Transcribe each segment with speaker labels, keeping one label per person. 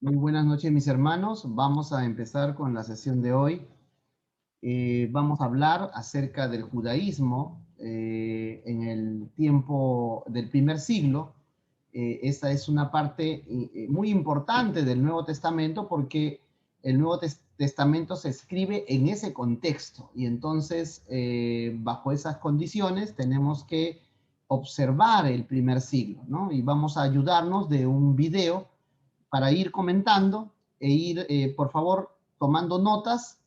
Speaker 1: Muy buenas noches, mis hermanos. Vamos a empezar con la sesión de hoy. Vamos a hablar acerca del judaísmo en el tiempo del primer siglo. Esta es una parte muy importante del Nuevo Testamento porque el Nuevo Testamento se escribe en ese contexto y entonces bajo esas condiciones tenemos que observar el primer siglo, ¿no? Y vamos a ayudarnos de un video para ir comentando e ir, por favor, tomando notas,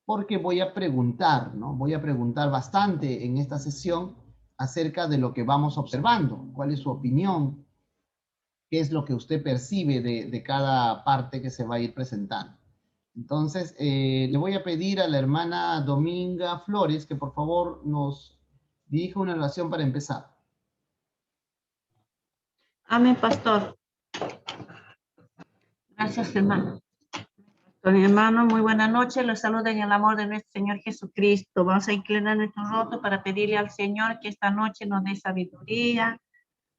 Speaker 1: porque voy a preguntar, ¿no? Voy a preguntar bastante en esta sesión acerca de lo que vamos observando, cuál es su opinión, qué es lo que usted percibe de cada parte que se va a ir presentando. Entonces, le voy a pedir a la hermana Dominga Flores que por favor nos dirija una oración para empezar.
Speaker 2: Amén, pastor. Gracias, hermano. Mi hermano, muy buena noche. Los saludo en el amor de nuestro Señor Jesucristo. Vamos a inclinar nuestro rostro para pedirle al Señor que esta noche nos dé sabiduría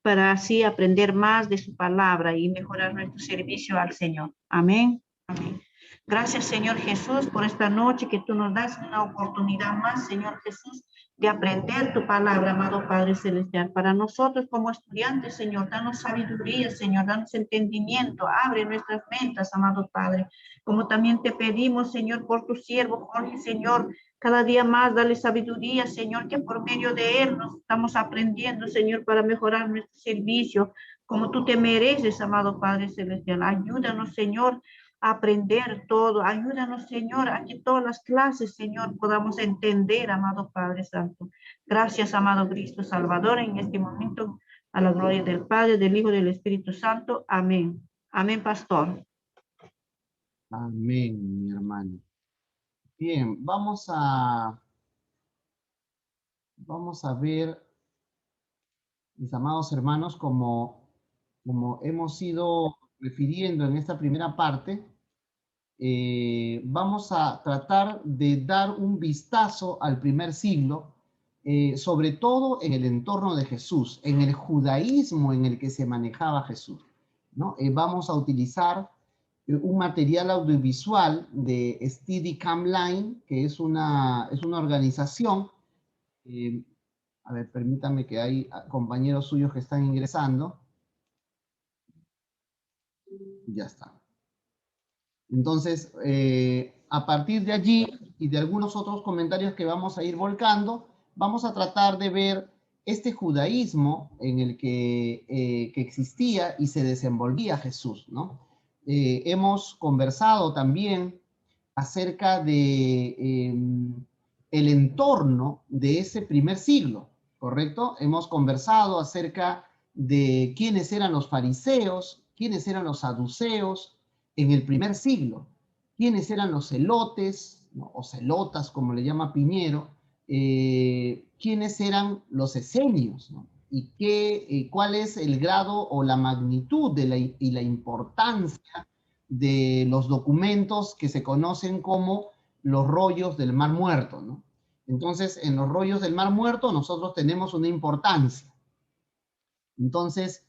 Speaker 2: para así aprender más de su palabra y mejorar nuestro servicio al Señor. Amén. Amén. Gracias, Señor Jesús, por esta noche que tú nos das una oportunidad más, Señor Jesús, de aprender tu palabra, amado Padre Celestial. Para nosotros como estudiantes, Señor, danos sabiduría, Señor, danos entendimiento, abre nuestras mentes, amado Padre. Como también te pedimos, Señor, por tu siervo, Jorge, Señor, cada día más dale sabiduría, Señor, que por medio de él nos estamos aprendiendo, Señor, para mejorar nuestro servicio, como tú te mereces, amado Padre Celestial. Ayúdanos, Señor, aprender todo. Ayúdanos, Señor, a que todas las clases, Señor, podamos entender, amado Padre Santo. Gracias, amado Cristo Salvador, en este momento, a la gloria del Padre, del Hijo y del Espíritu Santo. Amén. Amén, pastor.
Speaker 1: Amén, mi hermano. Bien, vamos a ver, mis amados hermanos, como hemos ido refiriendo en esta primera parte, vamos a tratar de dar un vistazo al primer siglo, sobre todo en el entorno de Jesús, en el judaísmo en el que se manejaba Jesús, ¿no? Vamos a utilizar un material audiovisual de Steadicam Line, que es una organización. eh, a ver, permítame que hay compañeros suyos que están ingresando. Ya está. Entonces, a partir de allí y de algunos otros comentarios que vamos a ir volcando, vamos a tratar de ver este judaísmo en el que existía y se desenvolvía Jesús, ¿no? Hemos conversado también acerca de el entorno de ese primer siglo, ¿correcto? Hemos conversado acerca de quiénes eran los fariseos, quiénes eran los saduceos, en el primer siglo, quiénes eran los celotes, ¿no? O celotas, como le llama Piñero, quiénes eran los esenios, ¿no? Y cuál es el grado o la magnitud y la importancia de los documentos que se conocen como los rollos del Mar Muerto, ¿no? Entonces, en los rollos del Mar Muerto nosotros tenemos una importancia. Entonces,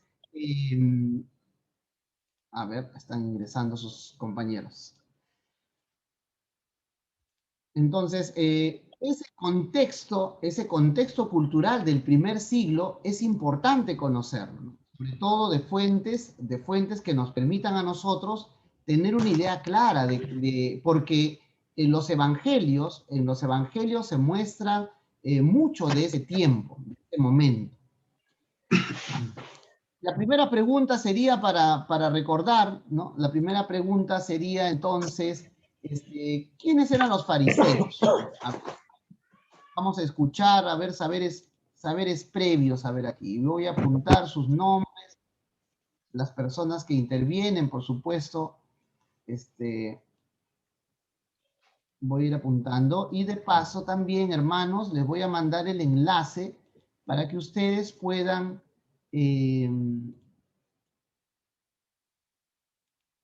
Speaker 1: a ver, están ingresando sus compañeros. Entonces, ese contexto cultural del primer siglo es importante conocerlo, ¿no? Sobre todo de fuentes que nos permitan a nosotros tener una idea clara porque en los evangelios se muestra mucho de ese tiempo, de ese momento. La primera pregunta sería para recordar, ¿no? La primera pregunta sería entonces, ¿quiénes eran los fariseos? Vamos a escuchar, a ver, saberes previos, a ver aquí. Voy a apuntar sus nombres, las personas que intervienen, por supuesto, voy a ir apuntando. Y de paso también, hermanos, les voy a mandar el enlace para que ustedes puedan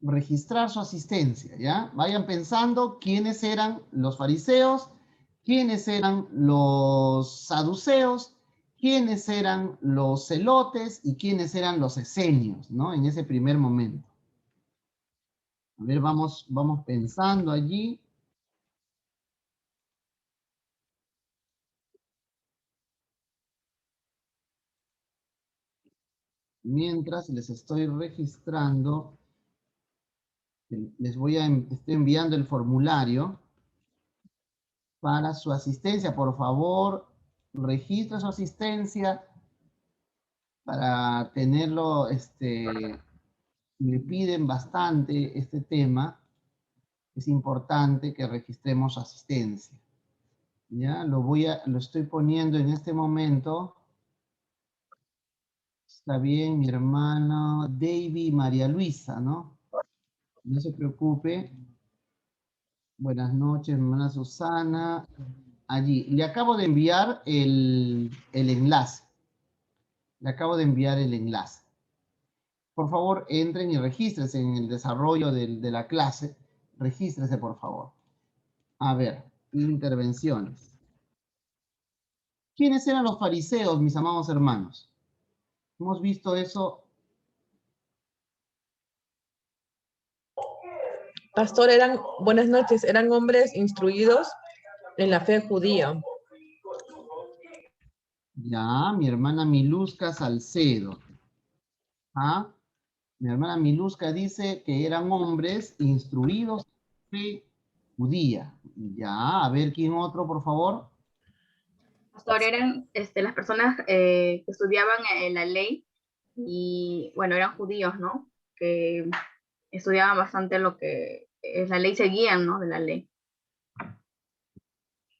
Speaker 1: registrar su asistencia, ¿ya? Vayan pensando quiénes eran los fariseos, quiénes eran los saduceos, quiénes eran los celotes y quiénes eran los esenios, ¿no? En ese primer momento. A ver, vamos pensando allí. Mientras les estoy registrando, estoy enviando el formulario para su asistencia. Por favor, registre su asistencia para tenerlo, me piden bastante este tema. Es importante que registremos asistencia. Ya, lo estoy poniendo en este momento. Está bien, mi hermano David María Luisa, ¿no? No se preocupe. Buenas noches, hermana Susana. Allí, le acabo de enviar el enlace. Le acabo de enviar el enlace. Por favor, entren y regístrense en el desarrollo de la clase. Regístrese, por favor. A ver, intervenciones. ¿Quiénes eran los fariseos, mis amados hermanos? Hemos visto eso.
Speaker 3: Pastor, buenas noches, eran hombres instruidos en la fe judía.
Speaker 1: Ya, mi hermana Miluska Salcedo. ¿Ah? Mi hermana Miluska dice que eran hombres instruidos en fe judía. Ya, a ver, ¿quién otro, por favor?
Speaker 4: Pastor, eran las personas que estudiaban la ley y, bueno, eran judíos, ¿no? Que estudiaban bastante lo que es la ley, seguían, ¿no? De la ley.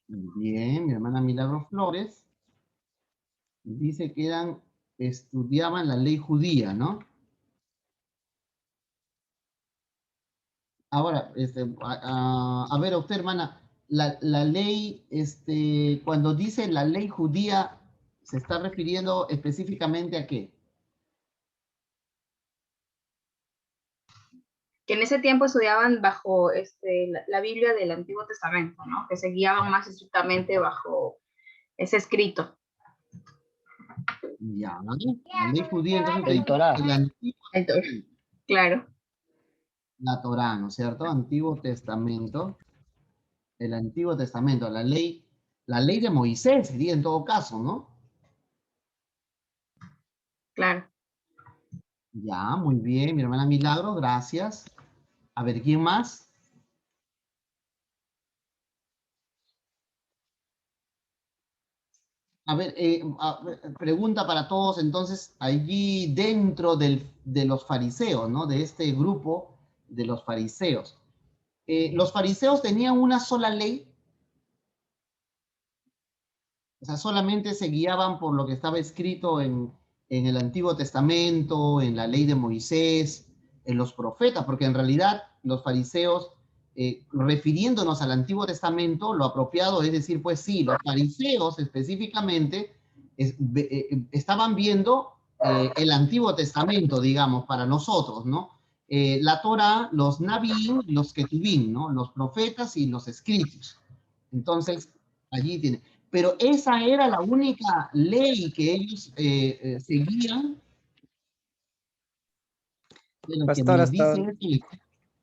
Speaker 1: Bien, mi hermana Milagro Flores dice que estudiaban la ley judía, ¿no? Ahora, a ver, a usted, hermana, la ley, cuando dice la ley judía, ¿se está refiriendo específicamente a qué?
Speaker 4: Que en ese tiempo estudiaban bajo la Biblia del Antiguo Testamento, ¿no? Que se guiaban más estrictamente bajo ese escrito.
Speaker 1: Ya, la ley judía, entonces,
Speaker 5: El Torá.
Speaker 1: el Antiguo Testamento,
Speaker 4: Claro.
Speaker 1: la Torá, ¿no es cierto? Antiguo Testamento, el Antiguo Testamento, la ley de Moisés sería en todo caso, ¿no?
Speaker 4: Claro.
Speaker 1: Ya, muy bien, mi hermana Milagro, gracias. A ver, ¿quién más? A ver, pregunta para todos, entonces, allí dentro de los fariseos, ¿no? De este grupo de los fariseos. ¿Los fariseos tenían una sola ley? O sea, solamente se guiaban por lo que estaba escrito en el Antiguo Testamento, en la ley de Moisés, en los profetas, porque en realidad los fariseos, refiriéndonos al Antiguo Testamento, lo apropiado es decir, pues sí, los fariseos específicamente estaban viendo el Antiguo Testamento, digamos, para nosotros, ¿no? La Torah, los Navín, los Ketubín, ¿no? Los profetas y los escritos. Entonces, allí tiene. Pero esa era la única ley que ellos seguían. De lo que
Speaker 5: Pastor,
Speaker 1: me dice es que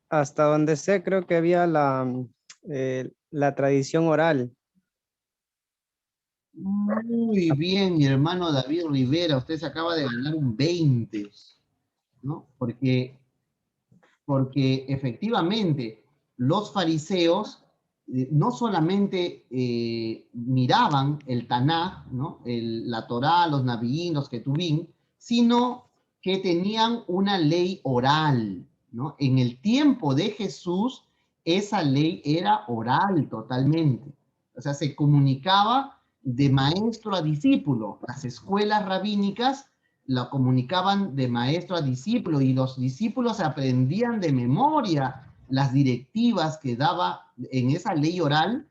Speaker 5: hasta donde sé, creo que había la tradición oral.
Speaker 1: muy bien, mi hermano David Rivera, usted se acaba de ganar un 20, ¿no? Porque efectivamente los fariseos no solamente miraban el Tanaj, ¿no? La Torá, los Nabiín, los Ketubín, sino que tenían una ley oral, ¿no? En el tiempo de Jesús, esa ley era oral totalmente. O sea, se comunicaba de maestro a discípulo. Las escuelas rabínicas la comunicaban de maestro a discípulo y los discípulos aprendían de memoria las directivas que daba en esa ley oral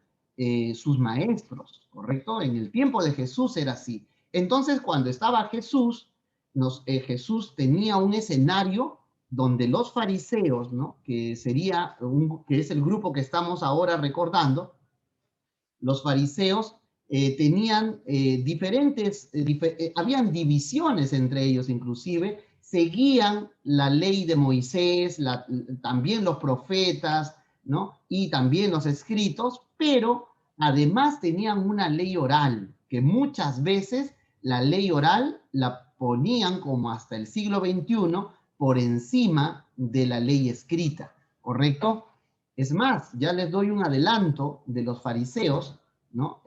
Speaker 1: sus maestros, ¿correcto? En el tiempo de Jesús era así. Entonces, cuando estaba Jesús, Jesús tenía un escenario donde los fariseos, ¿no? Que es el grupo que estamos ahora recordando, los fariseos tenían habían divisiones entre ellos inclusive, seguían la ley de Moisés, también los profetas, ¿no? Y también los escritos, pero además tenían una ley oral, que muchas veces la ley oral la ponían como hasta el siglo XXI por encima de la ley escrita, ¿correcto? Es más, ya les doy un adelanto de los fariseos, ¿no?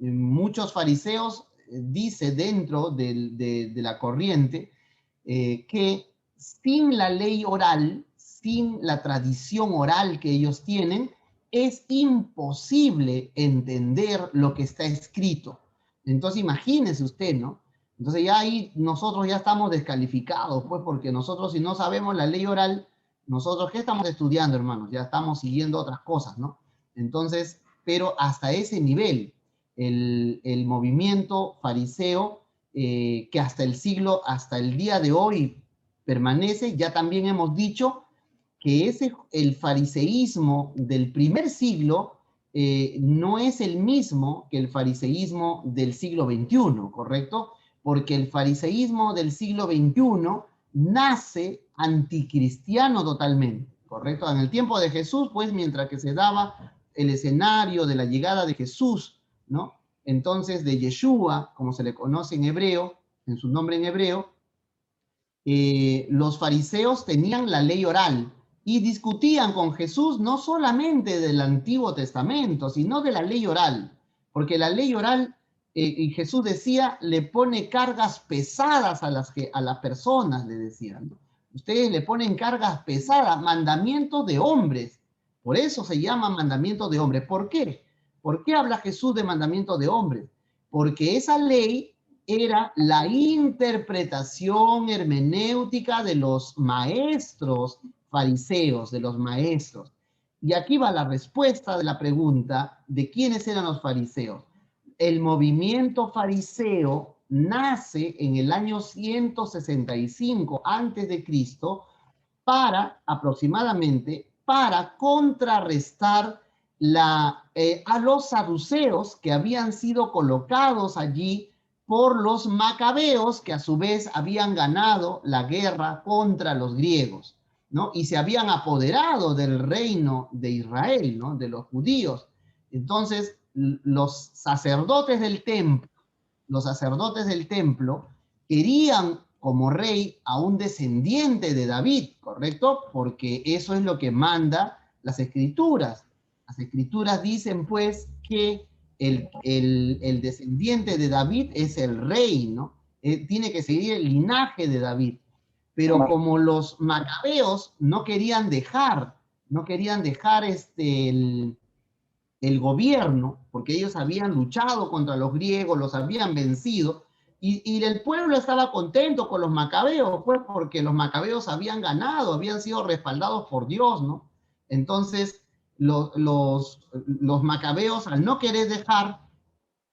Speaker 1: Muchos fariseos dice dentro de la corriente que sin la ley oral, sin la tradición oral que ellos tienen, es imposible entender lo que está escrito. Entonces imagínese usted, ¿no? Entonces ya ahí nosotros ya estamos descalificados, pues, porque nosotros si no sabemos la ley oral, nosotros ¿qué estamos estudiando, hermanos? Ya estamos siguiendo otras cosas, ¿no? Entonces, pero hasta ese nivel, el movimiento fariseo, que hasta el día de hoy permanece, ya también hemos dicho que el fariseísmo del primer siglo no es el mismo que el fariseísmo del siglo XXI, ¿correcto? Porque el fariseísmo del siglo XXI nace anticristiano totalmente, ¿correcto? En el tiempo de Jesús, pues, mientras que se daba el escenario de la llegada de Jesús, ¿no? Entonces, de Yeshua, como se le conoce en hebreo, en su nombre en hebreo, los fariseos tenían la ley oral y discutían con Jesús no solamente del Antiguo Testamento, sino de la ley oral, porque la ley oral, y Jesús decía, le pone cargas pesadas a las personas, le decían, ¿no? Ustedes le ponen cargas pesadas, mandamientos de hombres, por eso se llama mandamiento de hombres. ¿Por qué? ¿Por qué habla Jesús de mandamiento de hombres? Porque esa ley era la interpretación hermenéutica de los maestros fariseos, de los maestros. Y aquí va la respuesta de la pregunta de quiénes eran los fariseos. El movimiento fariseo nace en el año 165 antes de Cristo aproximadamente para contrarrestar a los saduceos que habían sido colocados allí por los macabeos, que a su vez habían ganado la guerra contra los griegos, ¿no? Y se habían apoderado del reino de Israel, ¿no? De los judíos. Entonces, los sacerdotes del templo querían como rey a un descendiente de David, ¿correcto? Porque eso es lo que manda las escrituras. Las escrituras dicen, pues, que el descendiente de David es el rey, ¿no? Tiene que seguir el linaje de David. Pero como los macabeos no querían dejar el gobierno, porque ellos habían luchado contra los griegos, los habían vencido, y el pueblo estaba contento con los macabeos, pues porque los macabeos habían ganado, habían sido respaldados por Dios, ¿no? Entonces, los macabeos, al no querer dejar,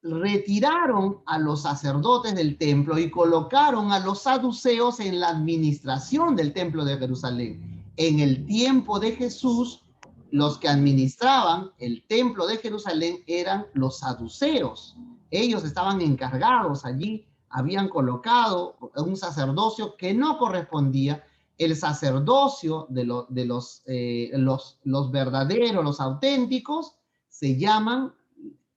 Speaker 1: retiraron a los sacerdotes del templo y colocaron a los saduceos en la administración del templo de Jerusalén. En el tiempo de Jesús, los que administraban el templo de Jerusalén eran los saduceos. Ellos estaban encargados allí, habían colocado un sacerdocio que no correspondía. El sacerdocio de los verdaderos, los auténticos, se llaman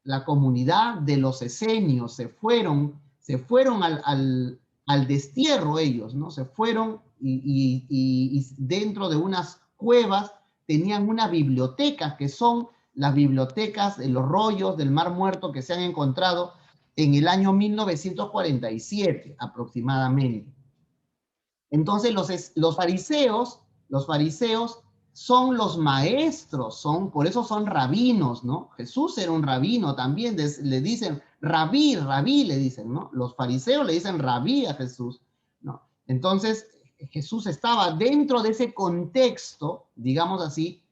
Speaker 1: la comunidad de los esenios. Se fueron al destierro ellos, ¿no? Se fueron y dentro de unas cuevas tenían una biblioteca, que son las bibliotecas de los rollos del Mar Muerto que se han encontrado en el año 1947 aproximadamente. Entonces los fariseos son los maestros, por eso son rabinos, ¿no? Jesús era un rabino también, le dicen rabí, le dicen, ¿no? Los fariseos le dicen rabí a Jesús, ¿no? Entonces Jesús estaba dentro de ese contexto, digamos así.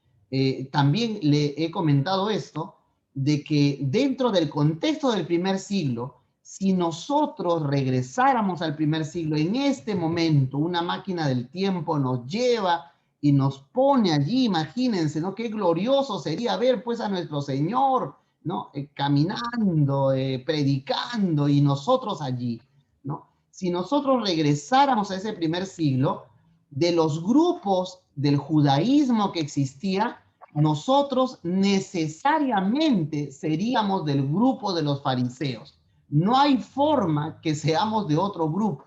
Speaker 1: También le he comentado esto, de que dentro del contexto del primer siglo, si nosotros regresáramos al primer siglo, en este momento, una máquina del tiempo nos lleva y nos pone allí, imagínense, ¿no? Qué glorioso sería ver pues a nuestro Señor, ¿no? Caminando, predicando, y nosotros allí, ¿no? si nosotros regresáramos a ese primer siglo, de los grupos del judaísmo que existía, nosotros necesariamente seríamos del grupo de los fariseos. No hay forma que seamos de otro grupo.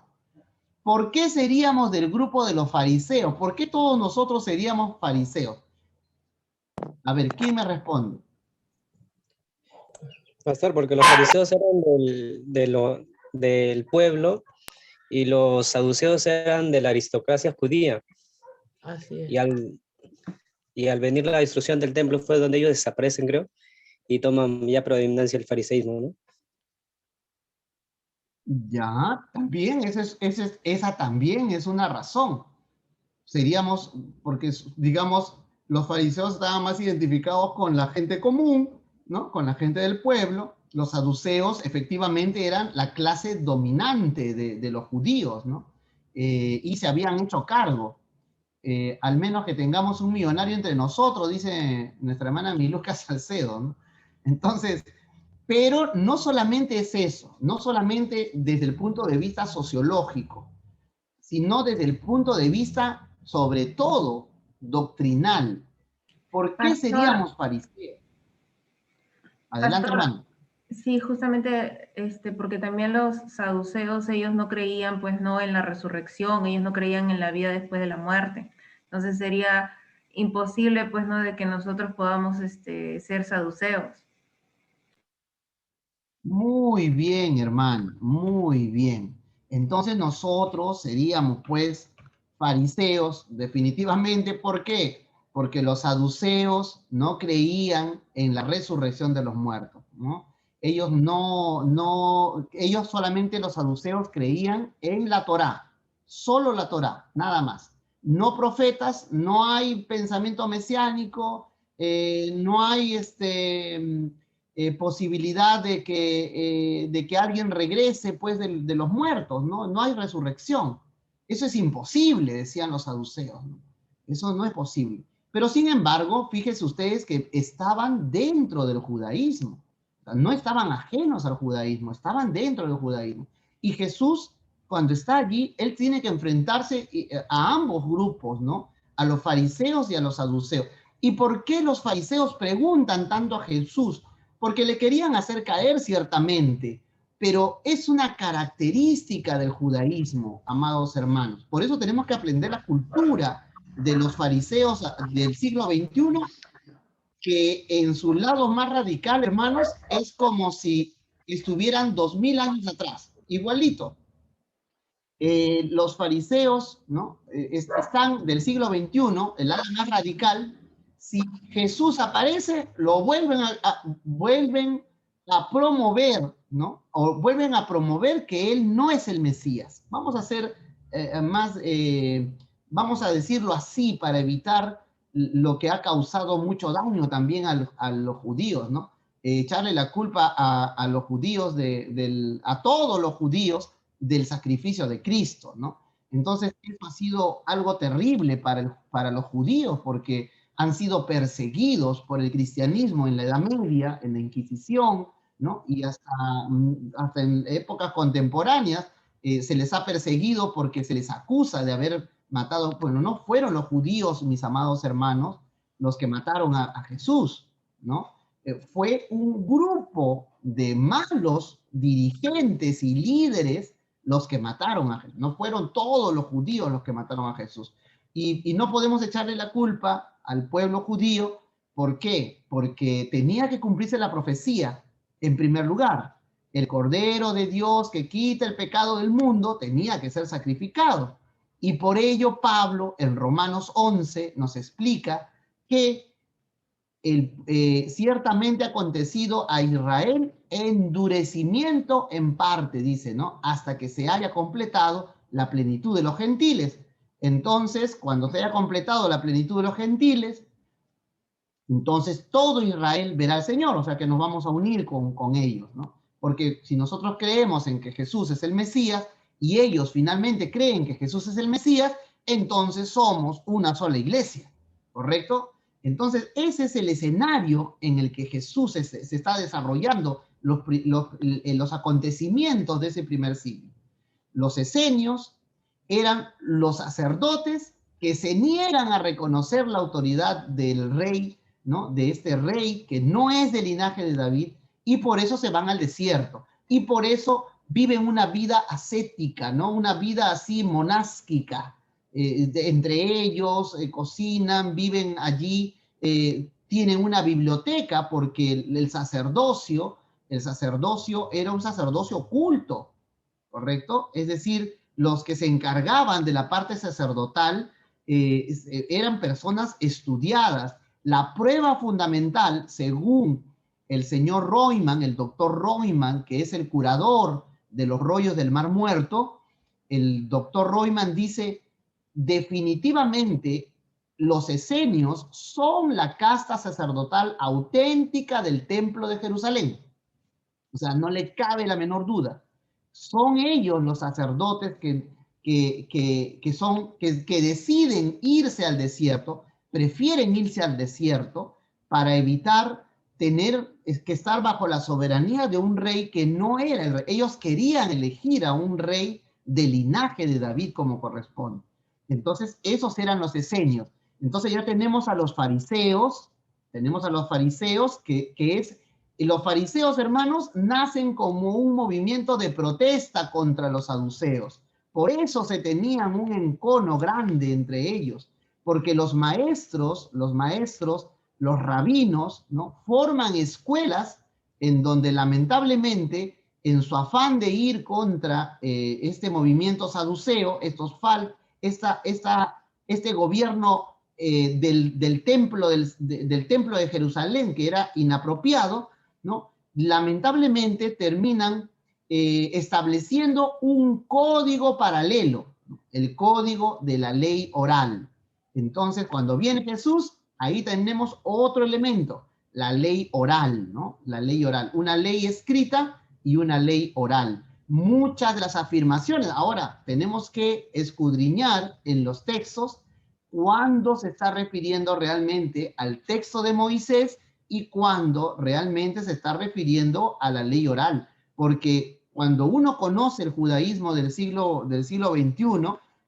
Speaker 1: ¿Por qué seríamos del grupo de los fariseos? ¿Por qué todos nosotros seríamos fariseos? A ver, ¿quién me responde?
Speaker 5: Pastor, porque los fariseos eran del pueblo y los saduceos eran de la aristocracia judía.
Speaker 3: Así es.
Speaker 5: Y al venir la destrucción del templo fue donde ellos desaparecen, creo, y toman ya predominancia el fariseísmo, ¿no?
Speaker 1: Ya, también, esa también es una razón. Seríamos, porque digamos, los fariseos estaban más identificados con la gente común, ¿no? Con la gente del pueblo. Los saduceos efectivamente eran la clase dominante de los judíos, ¿no? Y se habían hecho cargo. Al menos que tengamos un millonario entre nosotros, dice nuestra hermana Miluca Salcedo, ¿no? Entonces, pero no solamente es eso, no solamente desde el punto de vista sociológico, sino desde el punto de vista, sobre todo, doctrinal. ¿Por qué
Speaker 6: Pastor,
Speaker 1: seríamos fariseos? Adelante,
Speaker 6: Pastor,
Speaker 1: hermano.
Speaker 6: sí, justamente, porque también los saduceos, ellos no creían, pues, no en la resurrección, ellos no creían en la vida después de la muerte. Entonces sería imposible, pues, no, de que nosotros podamos, ser saduceos.
Speaker 1: Muy bien, hermano, muy bien. Entonces nosotros seríamos, pues, fariseos, definitivamente. ¿Por qué? Porque los saduceos no creían en la resurrección de los muertos, ¿no? Ellos solamente los saduceos creían en la Torá, solo la Torá, nada más. No profetas, no hay pensamiento mesiánico, no hay posibilidad de que alguien regrese pues de los muertos, ¿no? No hay resurrección. Eso es imposible, decían los saduceos, ¿no? Eso no es posible. Pero sin embargo, fíjense ustedes que estaban dentro del judaísmo. O sea, no estaban ajenos al judaísmo, estaban dentro del judaísmo. Y Jesús, cuando está allí, él tiene que enfrentarse a ambos grupos, ¿no? A los fariseos y a los saduceos. ¿Y por qué los fariseos preguntan tanto a Jesús? Porque le querían hacer caer ciertamente, pero es una característica del judaísmo, amados hermanos. Por eso tenemos que aprender la cultura de los fariseos del siglo XXI, que en su lado más radical, hermanos, es como si estuvieran 2000 años atrás, igualito. Los fariseos, ¿no? Están del siglo XXI, el lado más radical. Si Jesús aparece, lo vuelven a promover, ¿no? O vuelven a promover que él no es el Mesías. Vamos a hacer vamos a decirlo así para evitar lo que ha causado mucho daño también a los judíos, ¿no? Echarle la culpa a los judíos, a todos los judíos del sacrificio de Cristo, ¿no? Entonces, eso ha sido algo terrible para los judíos, porque han sido perseguidos por el cristianismo en la Edad Media, en la Inquisición, ¿no? Y hasta en épocas contemporáneas se les ha perseguido porque se les acusa de haber matado. Bueno, no fueron los judíos, mis amados hermanos, los que mataron a Jesús, ¿no? Fue un grupo de malos dirigentes y líderes los que mataron a Jesús. No fueron todos los judíos los que mataron a Jesús. Y no podemos echarle la culpa al pueblo judío. ¿Por qué? Porque tenía que cumplirse la profecía. En primer lugar, el Cordero de Dios que quita el pecado del mundo tenía que ser sacrificado. Y por ello Pablo en Romanos 11 nos explica que ciertamente ha acontecido a Israel endurecimiento en parte, dice, ¿no? Hasta que se haya completado la plenitud de los gentiles. Entonces, cuando se haya completado la plenitud de los gentiles, entonces todo Israel verá al Señor, o sea que nos vamos a unir con ellos, ¿no? Porque si nosotros creemos en que Jesús es el Mesías y ellos finalmente creen que Jesús es el Mesías, entonces somos una sola iglesia, ¿correcto? Entonces ese es el escenario en el que Jesús se está desarrollando los acontecimientos de ese primer siglo. Los esenios eran los sacerdotes que se niegan a reconocer la autoridad del rey, ¿no? De este rey que no es del linaje de David, y por eso se van al desierto. Y por eso viven una vida ascética, ¿no? Una vida así monástica. Entre ellos cocinan, viven allí, tienen una biblioteca porque el sacerdocio era un sacerdocio oculto, ¿correcto? Es decir, los que se encargaban de la parte sacerdotal eran personas estudiadas. La prueba fundamental, según el señor Royman, el doctor Royman, que es el curador de los rollos del Mar Muerto, el doctor Royman dice, definitivamente los esenios son la casta sacerdotal auténtica del templo de Jerusalén. O sea, no le cabe la menor duda. Son ellos los sacerdotes que deciden irse al desierto, prefieren irse al desierto para evitar tener que estar bajo la soberanía de un rey que no era el rey. Ellos querían elegir a un rey del linaje de David como corresponde. Entonces, esos eran los esenios. Entonces ya tenemos a los fariseos, que es... Y los fariseos, hermanos, nacen como un movimiento de protesta contra los saduceos. Por eso se tenían un encono grande entre ellos, porque los maestros, los rabinos, ¿no? Forman escuelas en donde lamentablemente, en su afán de ir contra este movimiento saduceo, este gobierno del templo de Jerusalén, que era inapropiado, ¿no? Lamentablemente terminan estableciendo un código paralelo, ¿no? El código de la ley oral. Entonces, cuando viene Jesús, ahí tenemos otro elemento, la ley oral, ¿no? La ley oral, una ley escrita y una ley oral. Muchas de las afirmaciones, ahora tenemos que escudriñar en los textos cuándo se está refiriendo realmente al texto de Moisés y cuando realmente se está refiriendo a la ley oral, porque cuando uno conoce el judaísmo del siglo XXI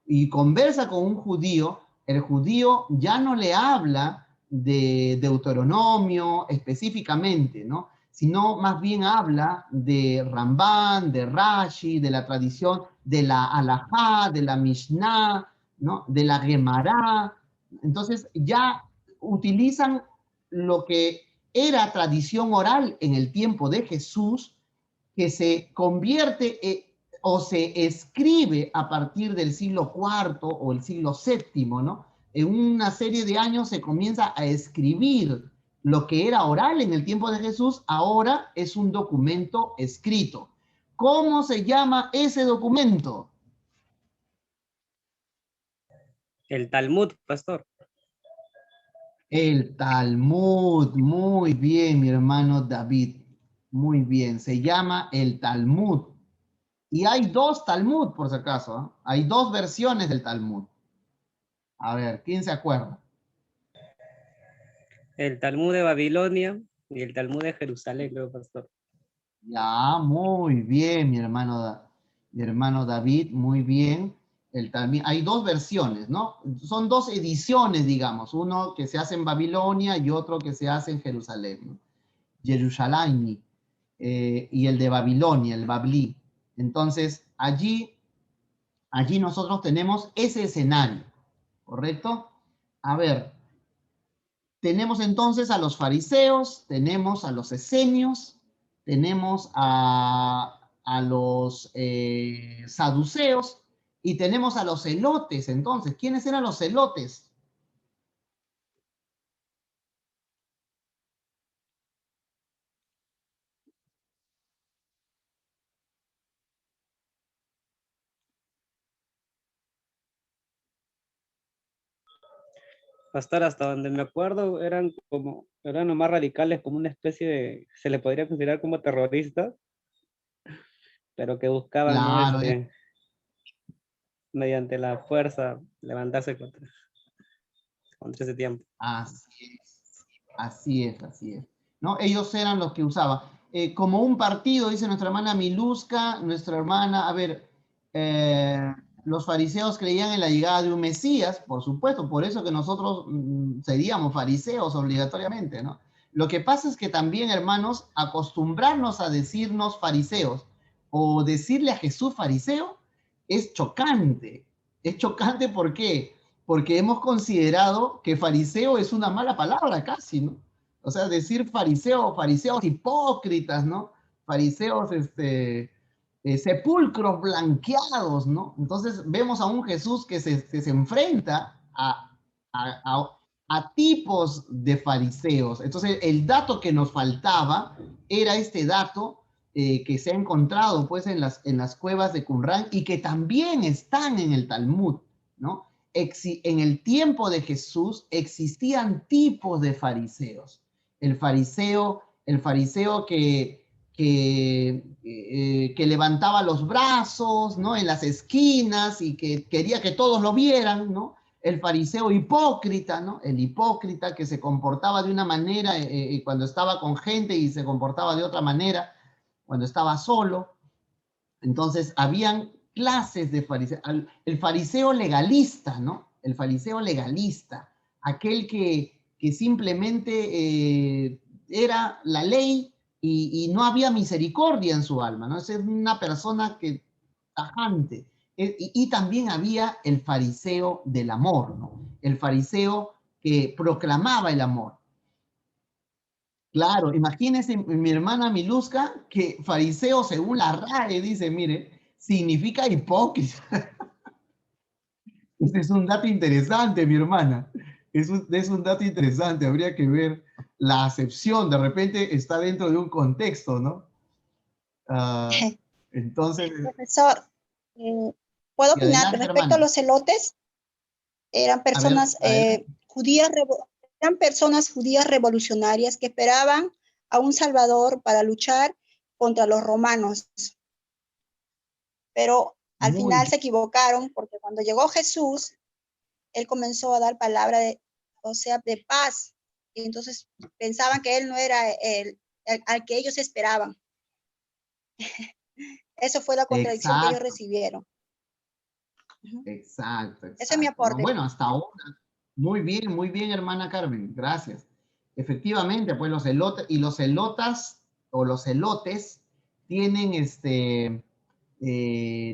Speaker 1: y conversa con un judío, el judío ya no le habla de Deuteronomio específicamente, ¿no? Sino más bien habla de Rambán, de Rashi, de la tradición, de la Halajá, de la Mishnah, ¿no? De la Gemara. Entonces ya utilizan lo que era tradición oral en el tiempo de Jesús, que se convierte o se escribe a partir del siglo IV o el siglo VII, ¿no? En una serie de años se comienza a escribir lo que era oral en el tiempo de Jesús, ahora es un documento escrito. ¿Cómo se llama ese documento?
Speaker 5: El Talmud, pastor.
Speaker 1: El Talmud, muy bien, mi hermano David, muy bien, se llama el Talmud. Y hay dos Talmud, por si acaso, ¿eh? Hay dos versiones del Talmud. A ver, ¿quién se acuerda?
Speaker 5: El Talmud de Babilonia y el Talmud de Jerusalén, creo, pastor.
Speaker 1: Ya, muy bien, mi hermano David, muy bien. Hay dos versiones, ¿no? Son dos ediciones, digamos, uno que se hace en Babilonia y otro que se hace en Jerusalén, ¿no? Jerusalén, y el de Babilonia, el Babli. Entonces, allí nosotros tenemos ese escenario, ¿correcto? A ver, tenemos entonces a los fariseos, tenemos a los esenios, tenemos a los saduceos y tenemos a los celotes. Entonces, ¿quiénes eran los celotes?
Speaker 5: Pastor, hasta donde me acuerdo, eran los más radicales, como una especie de, se le podría considerar como terroristas, pero que buscaban, ¿no?
Speaker 1: Claro,
Speaker 5: Mediante la fuerza, levantarse contra ese tiempo.
Speaker 1: así es, así es. ¿No? Ellos eran los que usaban. Como un partido, dice nuestra hermana Miluska, nuestra hermana, a ver, los fariseos creían en la llegada de un Mesías, por supuesto, por eso que nosotros seríamos fariseos obligatoriamente, ¿no? Lo que pasa es que también, hermanos, acostumbrarnos a decirnos fariseos o decirle a Jesús fariseo es chocante. Es chocante, ¿por qué? Porque hemos considerado que fariseo es una mala palabra casi, ¿no? O sea, decir fariseo, fariseos hipócritas, ¿no? Fariseos, sepulcros blanqueados, ¿no? Entonces vemos a un Jesús que se enfrenta a tipos de fariseos. Entonces el dato que nos faltaba era este dato que se ha encontrado pues en las cuevas de Qumran y que también están en el Talmud, ¿no? En el tiempo de Jesús existían tipos de fariseos. El fariseo que levantaba los brazos, ¿no? En las esquinas y que quería que todos lo vieran, ¿no? El fariseo hipócrita, ¿no? El hipócrita que se comportaba de una manera cuando estaba con gente y se comportaba de otra manera cuando estaba solo. Entonces, habían clases de fariseos. El fariseo legalista, ¿no? El fariseo legalista, aquel que simplemente era la ley y no había misericordia en su alma, ¿no? Es una persona que tajante. Y también había el fariseo del amor, ¿no? El fariseo que proclamaba el amor. Claro, imagínense mi hermana Miluska, que fariseo, según la RAE, dice, mire, significa hipócrita. Este es un dato interesante, mi hermana. Es un dato interesante, habría que ver la acepción, de repente está dentro de un contexto, ¿no? Entonces...
Speaker 7: Profesor, ¿puedo opinar respecto
Speaker 1: hermana.
Speaker 7: a los celotes? Eran personas judías, eran personas judías revolucionarias que esperaban a un salvador para luchar contra los romanos. Pero al final se equivocaron porque cuando llegó Jesús, él comenzó a dar palabra de paz. Y entonces pensaban que él no era al que ellos esperaban. Eso fue la contradicción que ellos recibieron.
Speaker 1: Exacto.
Speaker 7: Ese es mi aporte.
Speaker 1: No, bueno, hasta ahora. Muy bien, hermana Carmen. Gracias. Efectivamente, pues los elotes y los elotas o los elotes tienen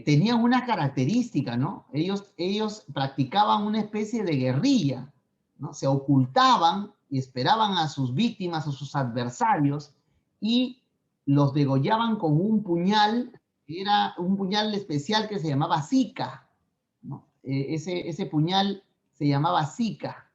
Speaker 1: tenían una característica, ¿no? Ellos practicaban una especie de guerrilla, ¿no? Se ocultaban y esperaban a sus víctimas o sus adversarios y los degollaban con un puñal, era un puñal especial que se llamaba sica, ¿no? Ese puñal se llamaba sica.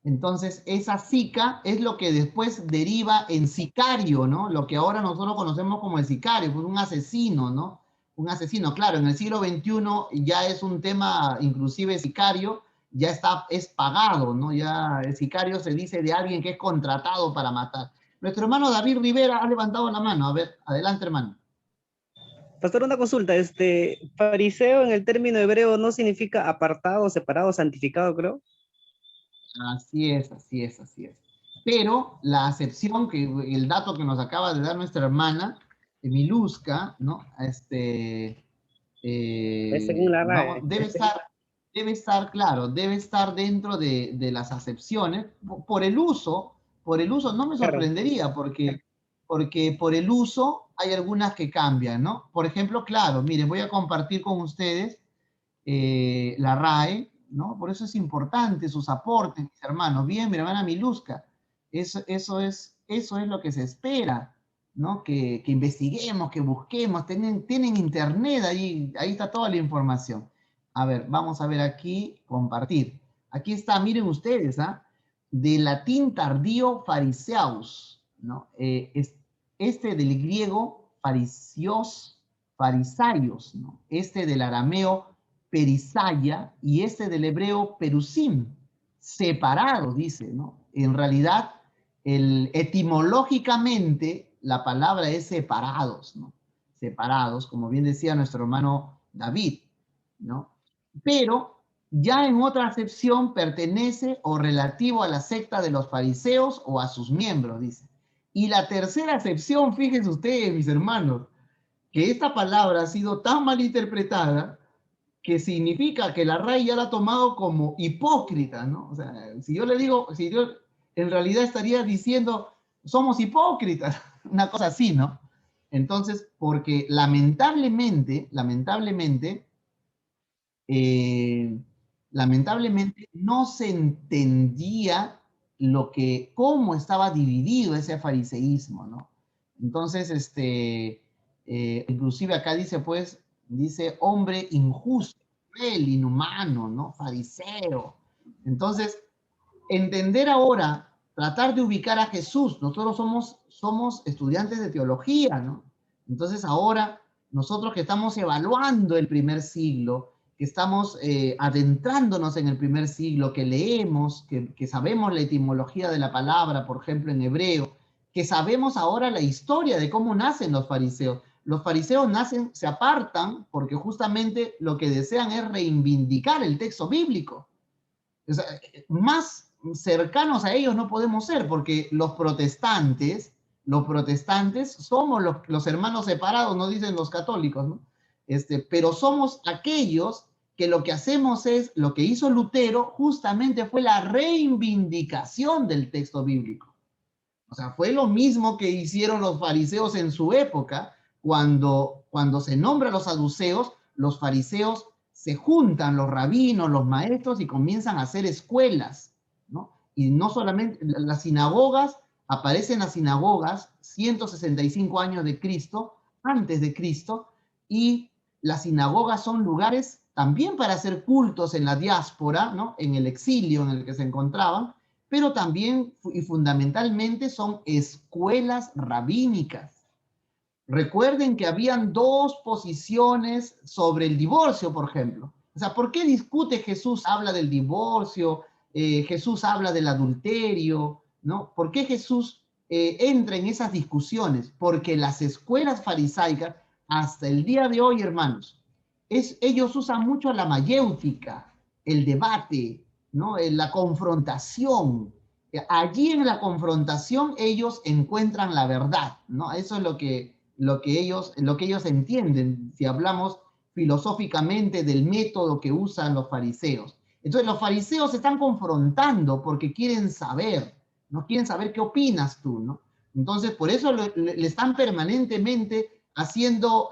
Speaker 1: Entonces, esa sica es lo que después deriva en sicario, ¿no? Lo que ahora nosotros conocemos como el sicario, pues un asesino, ¿no? Un asesino, claro, en el siglo XXI ya es un tema, inclusive sicario, ya es pagado, ¿no? Ya el sicario se dice de alguien que es contratado para matar. Nuestro hermano David Rivera ha levantado la mano. A ver, adelante, hermano.
Speaker 5: Pastor, una consulta. Fariseo en el término hebreo no significa apartado, separado, santificado, creo.
Speaker 1: Así es. Pero la acepción, el dato que nos acaba de dar nuestra hermana, Miluska, ¿no?
Speaker 5: Según la RAE.
Speaker 1: Debe estar claro, debe estar dentro de las acepciones. Por el uso no me sorprendería, porque por el uso hay algunas que cambian, ¿no? Por ejemplo, claro, miren, voy a compartir con ustedes la RAE, ¿no? Por eso es importante sus aportes, mis hermanos. Bien, mi hermana Miluska, eso es lo que se espera, ¿no? Que investiguemos, que busquemos, tienen internet, ahí está toda la información. A ver, vamos a ver aquí, compartir. Aquí está, miren ustedes, de latín tardío fariseus, ¿no? Del griego farisaios, ¿no? Del arameo perisaya y del hebreo perusim, separados, dice, ¿no? En realidad, etimológicamente, la palabra es separados, ¿no? Separados, como bien decía nuestro hermano David, ¿no? Pero ya en otra acepción pertenece o relativo a la secta de los fariseos o a sus miembros, dice. Y la tercera acepción, fíjense ustedes, mis hermanos, que esta palabra ha sido tan mal interpretada que significa que la RAI ya la ha tomado como hipócrita, ¿no? O sea, si yo le digo, si yo en realidad estaría diciendo, somos hipócritas, una cosa así, ¿no? Entonces, porque lamentablemente no se entendía cómo estaba dividido ese fariseísmo, ¿no? Entonces, inclusive acá dice, pues, dice hombre injusto, cruel, inhumano, ¿no? Fariseo. Entonces, entender ahora, tratar de ubicar a Jesús, nosotros somos estudiantes de teología, ¿no? Entonces ahora, nosotros que estamos evaluando el primer siglo, que estamos adentrándonos en el primer siglo, que leemos, que sabemos la etimología de la palabra, por ejemplo, en hebreo, que sabemos ahora la historia de cómo nacen los fariseos. Los fariseos nacen, se apartan, porque justamente lo que desean es reivindicar el texto bíblico. O sea, más cercanos a ellos no podemos ser, porque los protestantes somos los hermanos separados, no dicen los católicos, ¿no? Pero somos aquellos que lo que hacemos es, lo que hizo Lutero justamente fue la reivindicación del texto bíblico. O sea, fue lo mismo que hicieron los fariseos en su época, cuando se nombra a los fariseos se juntan, los rabinos, los maestros, y comienzan a hacer escuelas, ¿no? Y no solamente, las sinagogas, aparecen las sinagogas 165 años de Cristo, antes de Cristo, y las sinagogas son lugares también para hacer cultos en la diáspora, ¿no? En el exilio en el que se encontraban, pero también y fundamentalmente son escuelas rabínicas. Recuerden que habían dos posiciones sobre el divorcio, por ejemplo. O sea, ¿por qué discute Jesús? Habla del divorcio, Jesús habla del adulterio, ¿no? ¿Por qué Jesús entra en esas discusiones? Porque las escuelas farisaicas, hasta el día de hoy, hermanos, ellos usan mucho la mayéutica, el debate, ¿no? La confrontación. Allí en la confrontación ellos encuentran la verdad, ¿no? Eso es lo que ellos entienden, si hablamos filosóficamente del método que usan los fariseos. Entonces los fariseos se están confrontando porque quieren saber, ¿no? Quieren saber qué opinas tú, ¿no? Entonces por eso le están permanentemente haciendo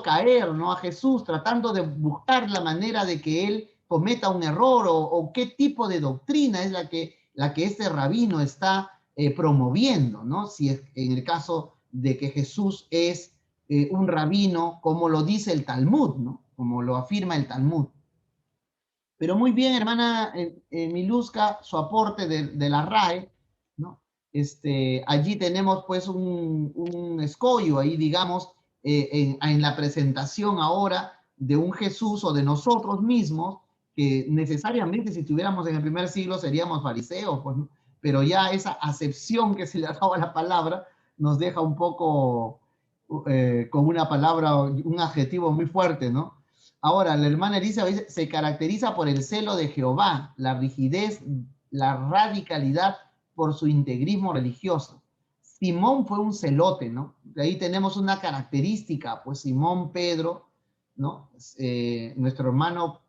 Speaker 1: caer, ¿no? A Jesús, tratando de buscar la manera de que él cometa un error o qué tipo de doctrina es la que este rabino está promoviendo, ¿no? Si es en el caso de que Jesús es un rabino, como lo dice el Talmud, ¿no? Como lo afirma el Talmud. Pero muy bien, hermana Miluska, su aporte de la RAE, ¿no? Allí tenemos pues un escollo ahí, digamos, en la presentación ahora de un Jesús o de nosotros mismos, que necesariamente si estuviéramos en el primer siglo seríamos fariseos, pues, ¿no? Pero ya esa acepción que se le ha dado a la palabra nos deja un poco con una palabra, un adjetivo muy fuerte, ¿no? Ahora, la hermana Elisa dice, se caracteriza por el celo de Jehová, la rigidez, la radicalidad por su integrismo religioso. Simón fue un celote, ¿no? De ahí tenemos una característica, pues Simón Pedro, ¿no? Nuestro hermano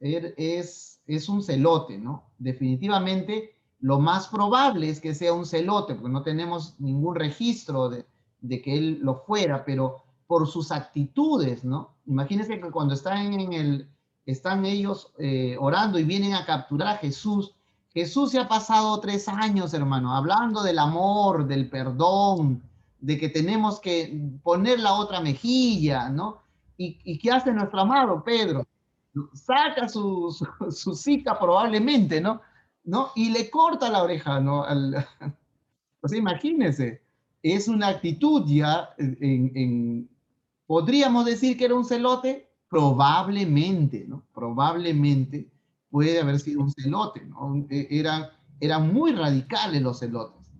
Speaker 1: es un celote, ¿no? Definitivamente lo más probable es que sea un celote, porque no tenemos ningún registro de que él lo fuera, pero por sus actitudes, ¿no? Imagínense que cuando están ellos orando y vienen a capturar a Jesús, Jesús se ha pasado 3 años, hermano, hablando del amor, del perdón, de que tenemos que poner la otra mejilla, ¿no? ¿Y qué hace nuestro amado Pedro? Saca su cita probablemente, ¿no? Y le corta la oreja, ¿no? O sea, imagínense, es una actitud ya, ¿podríamos decir que era un celote? Probablemente, ¿no? Probablemente puede haber sido un celote, ¿no? Eran muy radicales los celotes.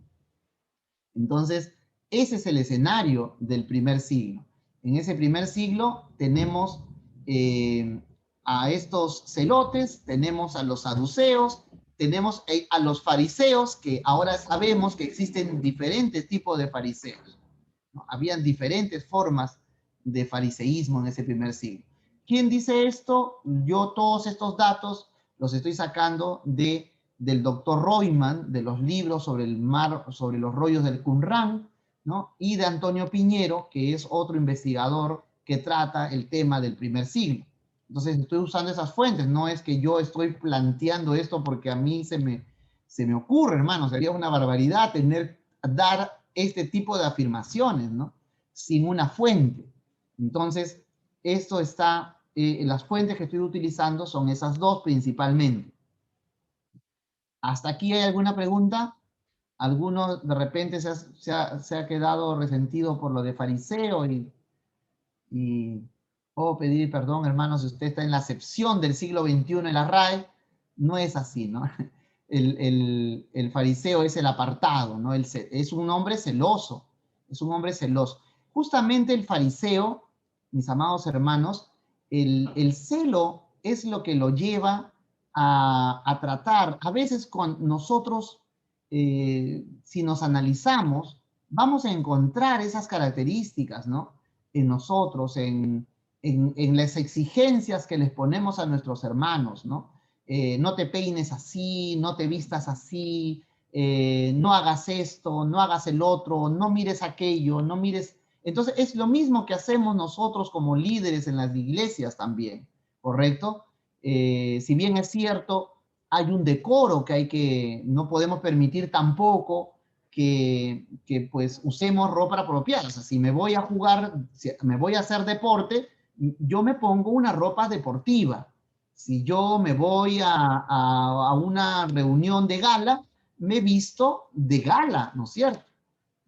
Speaker 1: Entonces, ese es el escenario del primer siglo. En ese primer siglo tenemos a estos celotes, tenemos a los saduceos, tenemos a los fariseos, que ahora sabemos que existen diferentes tipos de fariseos, ¿no? Habían diferentes formas de fariseísmo en ese primer siglo. ¿Quién dice esto? Yo todos estos datos los estoy sacando del doctor Royman, de los libros sobre el mar, sobre los rollos del Qumran, ¿no? Y de Antonio Piñero, que es otro investigador que trata el tema del primer siglo. Entonces estoy usando esas fuentes, no es que yo estoy planteando esto porque a mí se me ocurre, hermano, sería una barbaridad dar este tipo de afirmaciones, ¿no? Sin una fuente. Entonces, esto está, las fuentes que estoy utilizando son esas dos principalmente. ¿Hasta aquí hay alguna pregunta? ¿Alguno de repente se ha quedado resentido por lo de fariseo y puedo pedir perdón, hermano, si usted está en la acepción del siglo XXI en la RAE? No es así, ¿no? El fariseo es el apartado, ¿no? Es un hombre celoso, es un hombre celoso. Justamente el fariseo, mis amados hermanos, el celo es lo que lo lleva a tratar. A veces con nosotros, si nos analizamos, vamos a encontrar esas características, ¿no? En nosotros, en las exigencias que les ponemos a nuestros hermanos, ¿no? No te peines así, no te vistas así, no hagas esto, no hagas el otro, no mires aquello, no mires... Entonces es lo mismo que hacemos nosotros como líderes en las iglesias también, ¿correcto? Si bien es cierto, hay un decoro no podemos permitir tampoco que pues usemos ropa apropiada. O sea, si me voy a jugar, si me voy a hacer deporte, yo me pongo una ropa deportiva. Si yo me voy a una reunión de gala, me visto de gala, ¿no es cierto?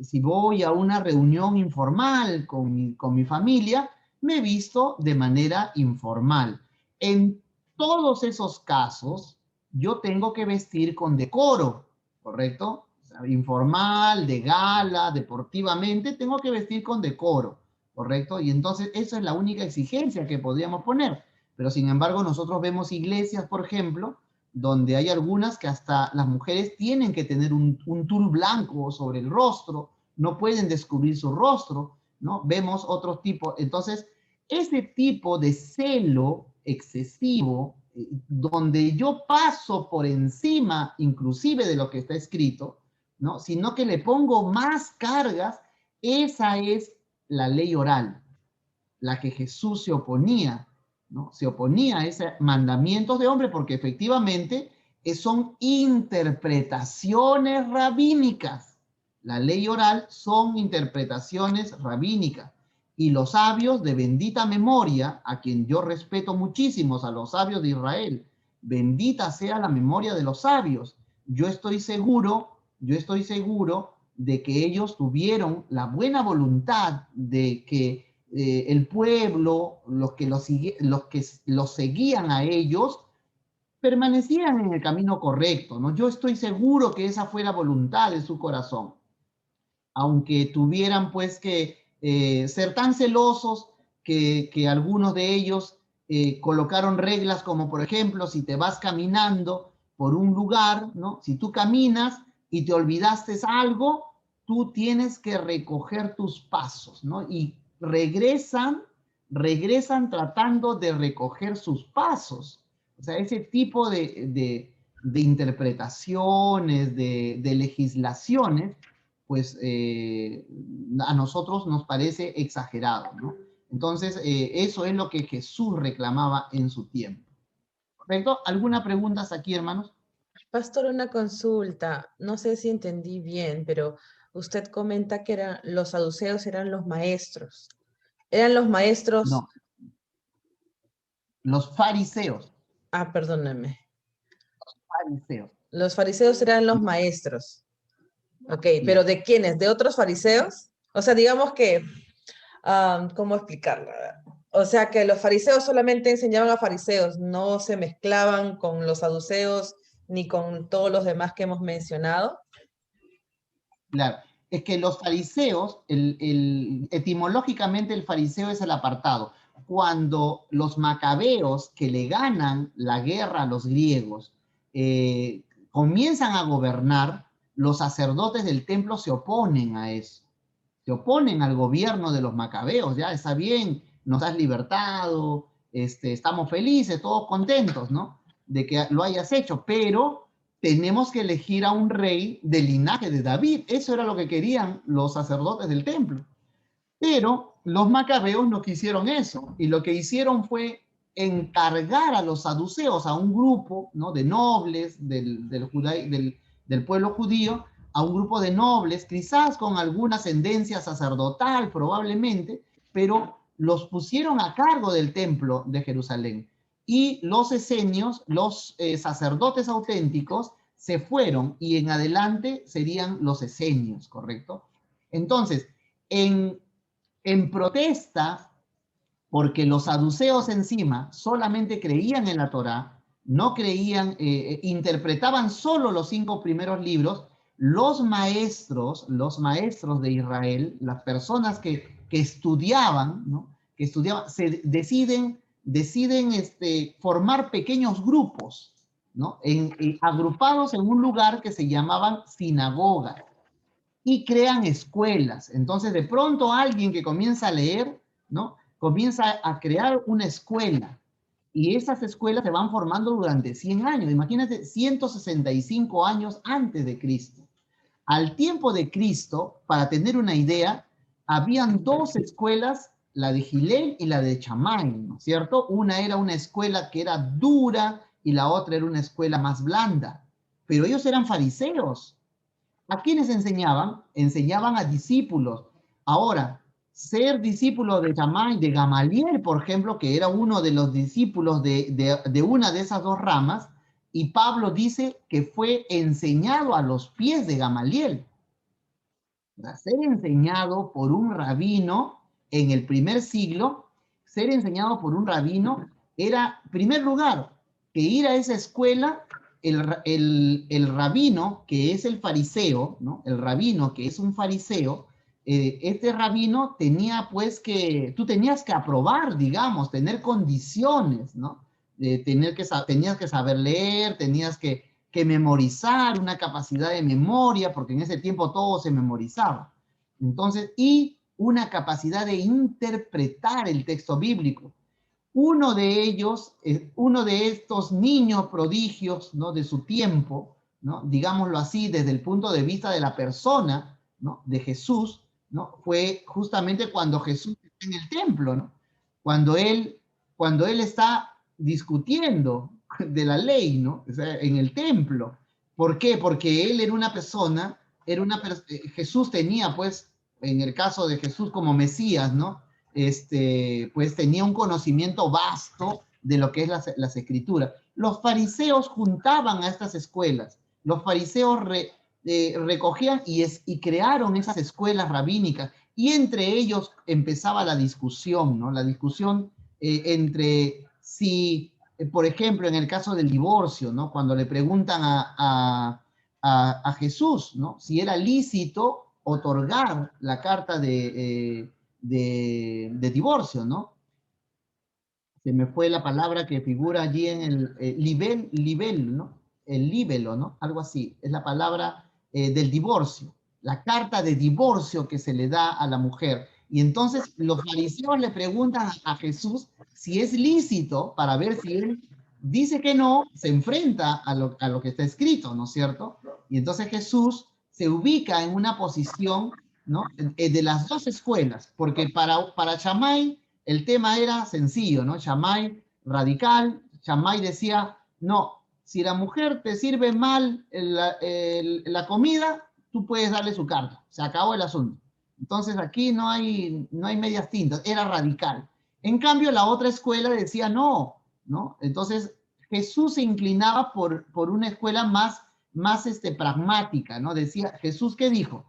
Speaker 1: Si voy a una reunión informal con mi familia, me visto de manera informal. En todos esos casos, yo tengo que vestir con decoro, ¿correcto? O sea, informal, de gala, deportivamente, tengo que vestir con decoro, ¿correcto? Y entonces esa es la única exigencia que podríamos poner. Pero sin embargo, nosotros vemos iglesias, por ejemplo, donde hay algunas que hasta las mujeres tienen que tener un tul blanco sobre el rostro, no pueden descubrir su rostro, ¿no? Vemos otros tipos. Entonces, ese tipo de celo excesivo, donde yo paso por encima inclusive de lo que está escrito, ¿no? Sino que le pongo más cargas, esa es la ley oral, la que Jesús se oponía, ¿no? Se oponía a ese mandamiento de hombre porque efectivamente son interpretaciones rabínicas. La ley oral son interpretaciones rabínicas. Y los sabios de bendita memoria, a quien yo respeto muchísimo, a los sabios de Israel, bendita sea la memoria de los sabios. Yo estoy seguro de que ellos tuvieron la buena voluntad de que el pueblo, los que los seguían a ellos, permanecieran en el camino correcto, ¿no? Yo estoy seguro que esa fue la voluntad de su corazón. Aunque tuvieran pues que ser tan celosos que algunos de ellos colocaron reglas como, por ejemplo, si te vas caminando por un lugar, ¿no? Si tú caminas y te olvidaste algo, tú tienes que recoger tus pasos, ¿no? Y regresan tratando de recoger sus pasos. O sea, ese tipo de interpretaciones, de legislaciones, pues a nosotros nos parece exagerado, ¿no? Entonces, eso es lo que Jesús reclamaba en su tiempo. ¿Correcto? ¿Alguna pregunta hasta aquí, hermanos?
Speaker 3: Pastor, una consulta. No sé si entendí bien, pero usted comenta que los saduceos eran los maestros. ¿Eran los maestros?
Speaker 1: No. Los fariseos.
Speaker 3: Ah, perdóname.
Speaker 1: Fariseos.
Speaker 3: Los fariseos eran los maestros. Ok, pero ¿de quiénes? ¿De otros fariseos? O sea, digamos que, ¿cómo explicarlo? O sea, que los fariseos solamente enseñaban a fariseos, no se mezclaban con los saduceos ni con todos los demás que hemos mencionado.
Speaker 1: Claro, es que los fariseos, etimológicamente el fariseo es el apartado. Cuando los macabeos que le ganan la guerra a los griegos comienzan a gobernar, los sacerdotes del templo se oponen a eso. se oponen al gobierno de los macabeos, ya está bien, nos has libertado, estamos felices, todos contentos, ¿no? De que lo hayas hecho, pero tenemos que elegir a un rey del linaje de David. Eso era lo que querían los sacerdotes del templo. Pero los macabeos no quisieron eso, y lo que hicieron fue encargar a los saduceos, a un grupo, ¿no?, de nobles del pueblo judío, a un grupo de nobles, quizás con alguna ascendencia sacerdotal probablemente, pero los pusieron a cargo del templo de Jerusalén. Y los esenios, los sacerdotes auténticos, se fueron, y en adelante serían los esenios, ¿correcto? Entonces, en protesta, porque los saduceos encima solamente creían en la Torá, no creían, interpretaban solo los 5 primeros libros, los maestros de Israel, las personas que estudiaban, ¿no?, que estudiaban, deciden formar pequeños grupos, ¿no?, agrupados en un lugar que se llamaban sinagogas, y crean escuelas. Entonces, de pronto alguien que comienza a leer, ¿no?, comienza a crear una escuela, y esas escuelas se van formando durante 100 años. Imagínate, 165 años antes de Cristo. Al tiempo de Cristo, para tener una idea, habían 2 escuelas, la de Gilel y la de Shammai, ¿no es cierto? Una era una escuela que era dura y la otra era una escuela más blanda, pero ellos eran fariseos. ¿A quiénes enseñaban? Enseñaban a discípulos. Ahora, ser discípulo de Shammai, de Gamaliel, por ejemplo, que era uno de los discípulos de una de esas 2 ramas, y Pablo dice que fue enseñado a los pies de Gamaliel. Ser enseñado por un rabino en el primer siglo, ser enseñado por un rabino era, en primer lugar, que ir a esa escuela, el rabino, que es el fariseo, ¿no?, el rabino que es un fariseo, este rabino tenía pues tú tenías que aprobar, digamos, tener condiciones, ¿no? Tenías que saber leer, tenías que memorizar, una capacidad de memoria, porque en ese tiempo todo se memorizaba. Entonces, y una capacidad de interpretar el texto bíblico. Uno de ellos, uno de estos niños prodigios, ¿no?, de su tiempo, ¿no?, digámoslo así, desde el punto de vista de la persona, ¿no?, de Jesús, ¿no?, fue justamente cuando Jesús está en el templo, ¿no?, cuando él está discutiendo de la ley, ¿no?, o sea, en el templo. ¿Por qué? Porque él era una persona, Jesús tenía, pues, en el caso de Jesús como Mesías, ¿no?, pues tenía un conocimiento vasto de lo que es las escrituras. Los fariseos juntaban a estas escuelas. Los fariseos recogían y crearon esas escuelas rabínicas, y entre ellos empezaba la discusión, ¿no? La discusión entre si, por ejemplo, en el caso del divorcio, ¿no?, cuando le preguntan a Jesús, ¿no?, si era lícito otorgar la carta de divorcio, ¿no? Se me fue la palabra que figura allí en el libel, ¿no? El libelo, ¿no? Algo así, es la palabra del divorcio, la carta de divorcio que se le da a la mujer. Y entonces los fariseos le preguntan a Jesús si es lícito, para ver si él dice que no, se enfrenta a lo que está escrito, ¿no es cierto? Y entonces Jesús se ubica en una posición, ¿no?, de las 2 escuelas, porque para Shammai el tema era sencillo, ¿no? Shammai radical, Shammai decía, no, si la mujer te sirve mal la comida, tú puedes darle su carta, se acabó el asunto. Entonces aquí no hay medias tintas, era radical. En cambio, la otra escuela decía no, ¿no? Entonces Jesús se inclinaba por una escuela más pragmática, ¿no? Decía, Jesús, ¿qué dijo?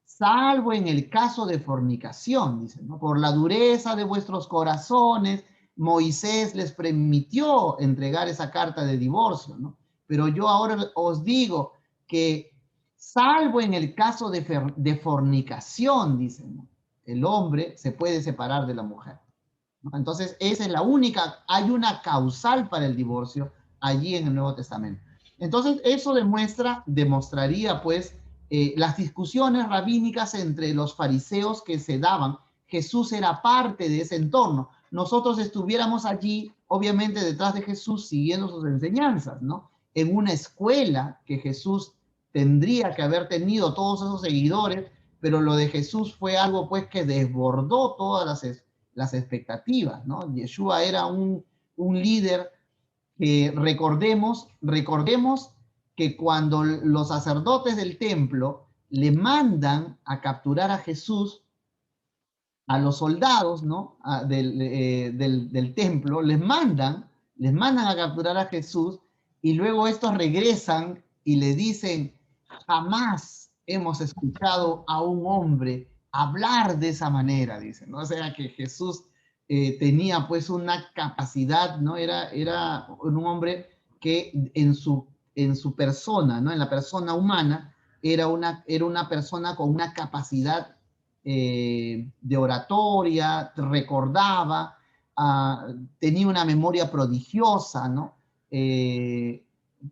Speaker 1: Salvo en el caso de fornicación, dice, ¿no? Por la dureza de vuestros corazones, Moisés les permitió entregar esa carta de divorcio, ¿no? Pero yo ahora os digo que, salvo en el caso de fornicación, dice, ¿no?, el hombre se puede separar de la mujer, ¿no? Entonces, esa es la única, hay una causal para el divorcio allí en el Nuevo Testamento. Entonces, eso demostraría, pues, las discusiones rabínicas entre los fariseos que se daban. Jesús era parte de ese entorno. Nosotros estuviéramos allí, obviamente detrás de Jesús, siguiendo sus enseñanzas, ¿no? En una escuela que Jesús tendría que haber tenido todos esos seguidores, pero lo de Jesús fue algo pues que desbordó todas las expectativas, ¿no? Yeshua era un líder que recordemos que cuando los sacerdotes del templo le mandan a capturar a Jesús, a los soldados, ¿no? del templo, les mandan a capturar a Jesús, y luego estos regresan y le dicen, jamás hemos escuchado a un hombre hablar de esa manera, dicen, ¿no? O sea que Jesús tenía pues una capacidad, ¿no? Era un hombre que en su persona, ¿no? En la persona humana, era una persona con una capacidad de oratoria, recordaba, tenía una memoria prodigiosa, ¿no?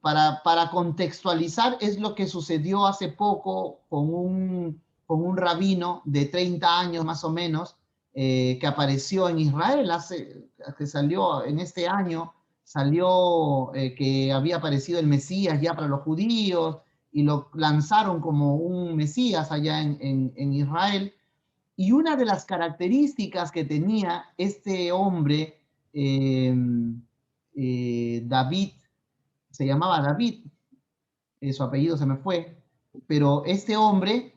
Speaker 1: Para contextualizar, es lo que sucedió hace poco con un rabino de 30 años más o menos, que apareció en Israel, que salió en este año, salió que había aparecido el Mesías ya para los judíos, y lo lanzaron como un Mesías allá en Israel. Y una de las características que tenía este hombre, David, se llamaba David, su apellido se me fue, pero este hombre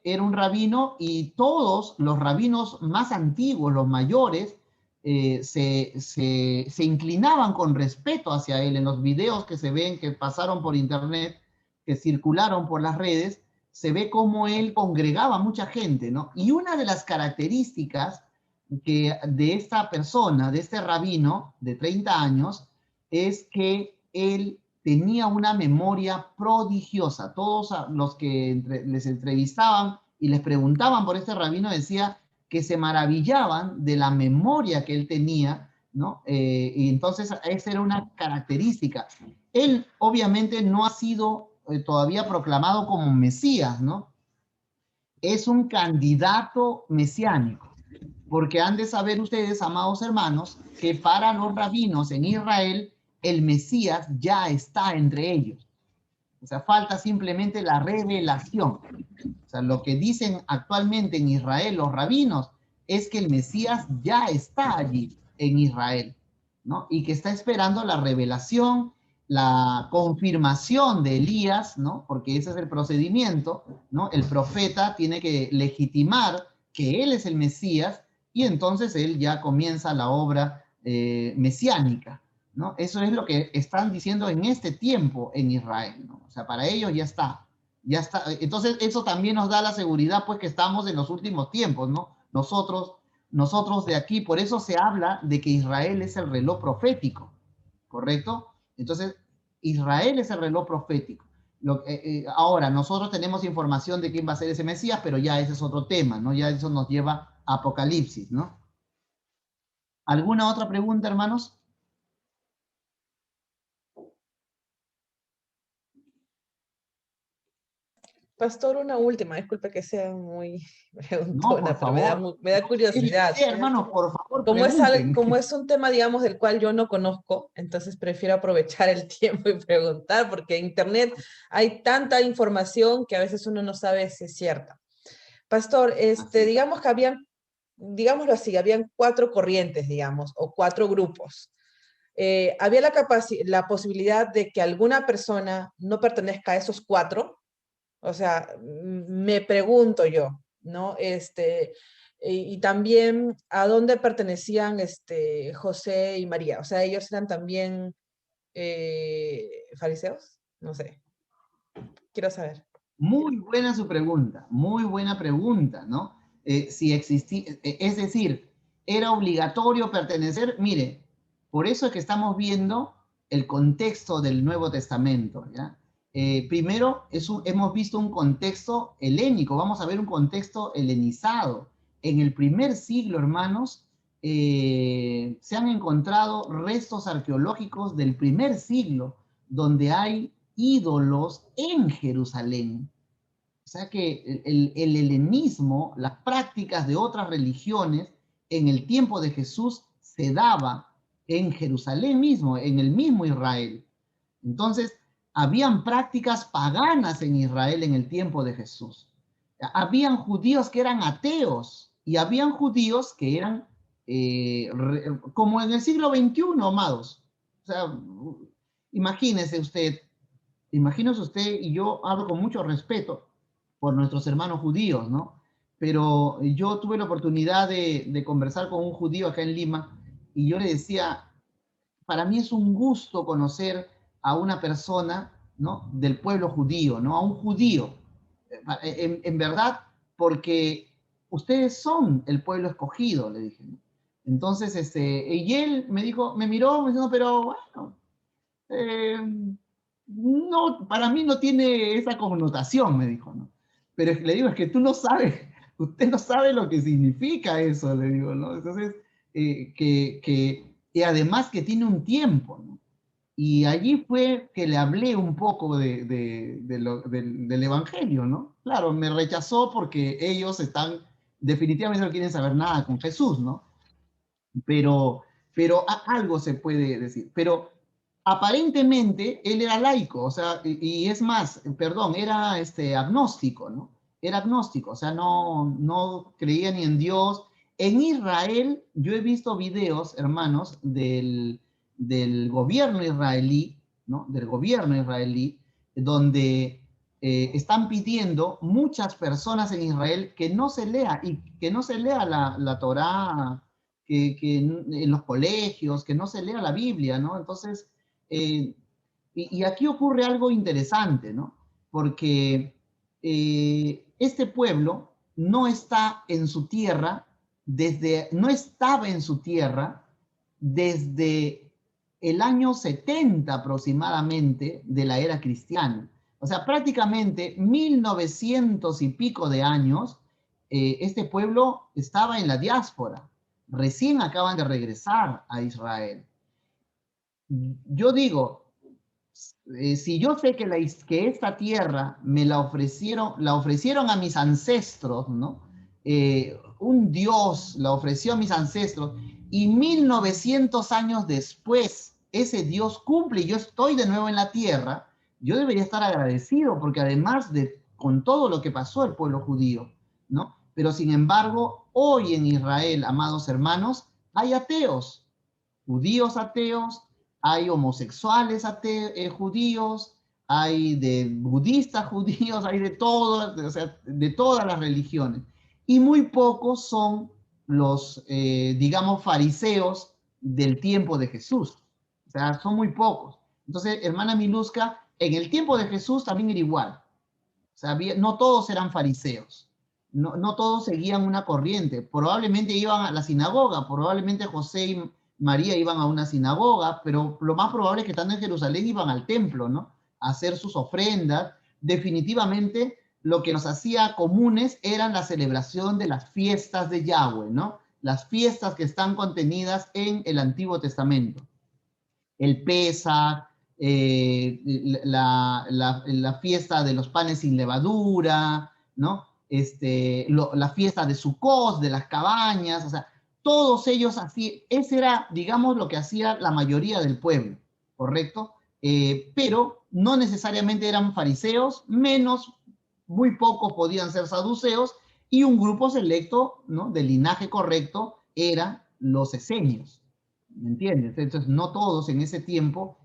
Speaker 1: era un rabino, y todos los rabinos más antiguos, los mayores, se inclinaban con respeto hacia él. En los videos que se ven, que pasaron por internet, que circularon por las redes, se ve cómo él congregaba a mucha gente, ¿no? Y una de las características de esta persona, de este rabino de 30 años, es que él tenía una memoria prodigiosa. Todos los que les entrevistaban y les preguntaban por este rabino decía que se maravillaban de la memoria que él tenía, ¿no? Y entonces esa era una característica. Él obviamente no ha sido todavía proclamado como Mesías, ¿no? Es un candidato mesiánico, porque han de saber ustedes, amados hermanos, que para los rabinos en Israel, el Mesías ya está entre ellos. O sea, falta simplemente la revelación. O sea, lo que dicen actualmente en Israel los rabinos es que el Mesías ya está allí en Israel, ¿no? Y que está esperando la revelación, la confirmación de Elías, ¿no? Porque ese es el procedimiento, ¿no? El profeta tiene que legitimar que él es el Mesías, y entonces él ya comienza la obra mesiánica, ¿no? Eso es lo que están diciendo en este tiempo en Israel, ¿no? O sea, para ellos ya está. Entonces, eso también nos da la seguridad, pues, que estamos en los últimos tiempos, ¿no? Nosotros de aquí, por eso se habla de que Israel es el reloj profético, ¿correcto? Entonces, Israel es el reloj profético. Ahora, nosotros tenemos información de quién va a ser ese Mesías, pero ya ese es otro tema, ¿no? Ya eso nos lleva a Apocalipsis, ¿no? ¿Alguna otra pregunta, hermanos?
Speaker 3: Pastor, una última, disculpe que sea muy
Speaker 1: No,
Speaker 3: preguntona,
Speaker 1: por
Speaker 3: pero me
Speaker 1: favor.
Speaker 3: da curiosidad.
Speaker 1: Sí, hermanos, por favor,
Speaker 3: Como
Speaker 1: pregunten.
Speaker 3: como es un tema, digamos, del cual yo no conozco, entonces prefiero aprovechar el tiempo y preguntar, porque en Internet hay tanta información que a veces uno no sabe si es cierta. Pastor, digamos que digámoslo así, habían 4 corrientes, digamos, o 4 grupos. ¿Había la posibilidad de que alguna persona no pertenezca a esos 4? O sea, me pregunto yo, ¿no? Y también, ¿a dónde pertenecían José y María? O sea, ¿ellos eran también fariseos? No sé. Quiero saber.
Speaker 1: Muy buena su pregunta, muy buena pregunta, ¿no? Si existía, es decir, ¿era obligatorio pertenecer? Mire, por eso es que estamos viendo el contexto del Nuevo Testamento, ¿ya? Primero, hemos visto un contexto helénico, vamos a ver un contexto helenizado. En el primer siglo, hermanos, se han encontrado restos arqueológicos del primer siglo, donde hay ídolos en Jerusalén. O sea que el helenismo, las prácticas de otras religiones, en el tiempo de Jesús se daba en Jerusalén mismo, en el mismo Israel. Entonces, habían prácticas paganas en Israel en el tiempo de Jesús. Habían judíos que eran ateos y habían judíos que eran como en el siglo XXI, amados. O sea, imagínese usted, y yo hablo con mucho respeto por nuestros hermanos judíos, ¿no? Pero yo tuve la oportunidad de conversar con un judío acá en Lima y yo le decía, para mí es un gusto conocer a una persona, ¿no? Del pueblo judío, ¿no? A un judío. En verdad, porque ustedes son el pueblo escogido, le dije, ¿no? Entonces, y él me dijo, me miró, me dijo, pero bueno, no, para mí no tiene esa connotación, me dijo, ¿no? Pero le digo, es que tú no sabes, usted no sabe lo que significa eso, le digo, ¿no? Entonces, y además que tiene un tiempo, ¿no? Y allí fue que le hablé un poco del Evangelio, ¿no? Claro, me rechazó porque ellos definitivamente no quieren saber nada con Jesús, ¿no? Pero, algo se puede decir. Pero aparentemente él era laico, o sea, y es más, perdón, era agnóstico, ¿no? Era agnóstico, o sea, no creía ni en Dios. En Israel, yo he visto videos, hermanos, del gobierno israelí, ¿no? Del gobierno israelí, donde están pidiendo muchas personas en Israel que no se lea, y que no se lea la Torá, que en los colegios, que no se lea la Biblia, ¿no? Entonces, y aquí ocurre algo interesante, ¿no? Porque este pueblo no está en su tierra no estaba en su tierra desde el año 70 aproximadamente de la era cristiana. O sea, prácticamente 1900 y pico de años, este pueblo estaba en la diáspora. Recién acaban de regresar a Israel. Yo digo, si yo sé que esta tierra me la ofrecieron a mis ancestros, ¿no? Un Dios la ofreció a mis ancestros y 1900 años después ese Dios cumple y yo estoy de nuevo en la tierra, yo debería estar agradecido porque además con todo lo que pasó el pueblo judío, ¿no? Pero sin embargo, hoy en Israel, amados hermanos, hay ateos, judíos ateos, hay homosexuales judíos, hay de budistas judíos, hay de todo, o sea, de todas las religiones. Y muy pocos son los, digamos, fariseos del tiempo de Jesús. O sea, son muy pocos. Entonces, hermana Miluska, en el tiempo de Jesús también era igual. O sea, no todos eran fariseos. No todos seguían una corriente. Probablemente iban a la sinagoga, probablemente José y María iban a una sinagoga, pero lo más probable es que estando en Jerusalén iban al templo, ¿no? A hacer sus ofrendas. Definitivamente lo que nos hacía comunes eran la celebración de las fiestas de Yahweh, ¿no? Las fiestas que están contenidas en el Antiguo Testamento. El Pesaj, la fiesta de los panes sin levadura, ¿no? La fiesta de Sukkot, de las cabañas, o sea, todos ellos así, ese era, digamos, lo que hacía la mayoría del pueblo, ¿correcto? Pero no necesariamente eran fariseos, muy pocos podían ser saduceos, y un grupo selecto, ¿no? Del linaje correcto eran los esenios, ¿me entiendes? Entonces, no todos en ese tiempo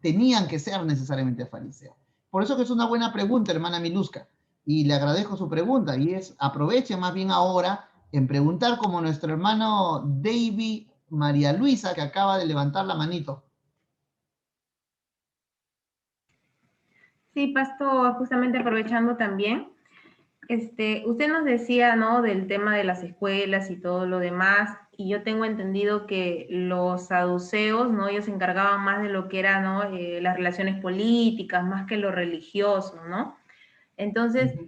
Speaker 1: tenían que ser necesariamente fariseos. Por eso que es una buena pregunta, hermana Miluska, y le agradezco su pregunta, y aproveche más bien ahora en preguntar como nuestro hermano David María Luisa, que acaba de levantar la manito.
Speaker 6: Sí, pastor, justamente aprovechando también, usted nos decía, ¿no? Del tema de las escuelas y todo lo demás, y yo tengo entendido que los saduceos, ¿no? Ellos se encargaban más de lo que era, ¿no? Las relaciones políticas, más que lo religioso, ¿no? Entonces,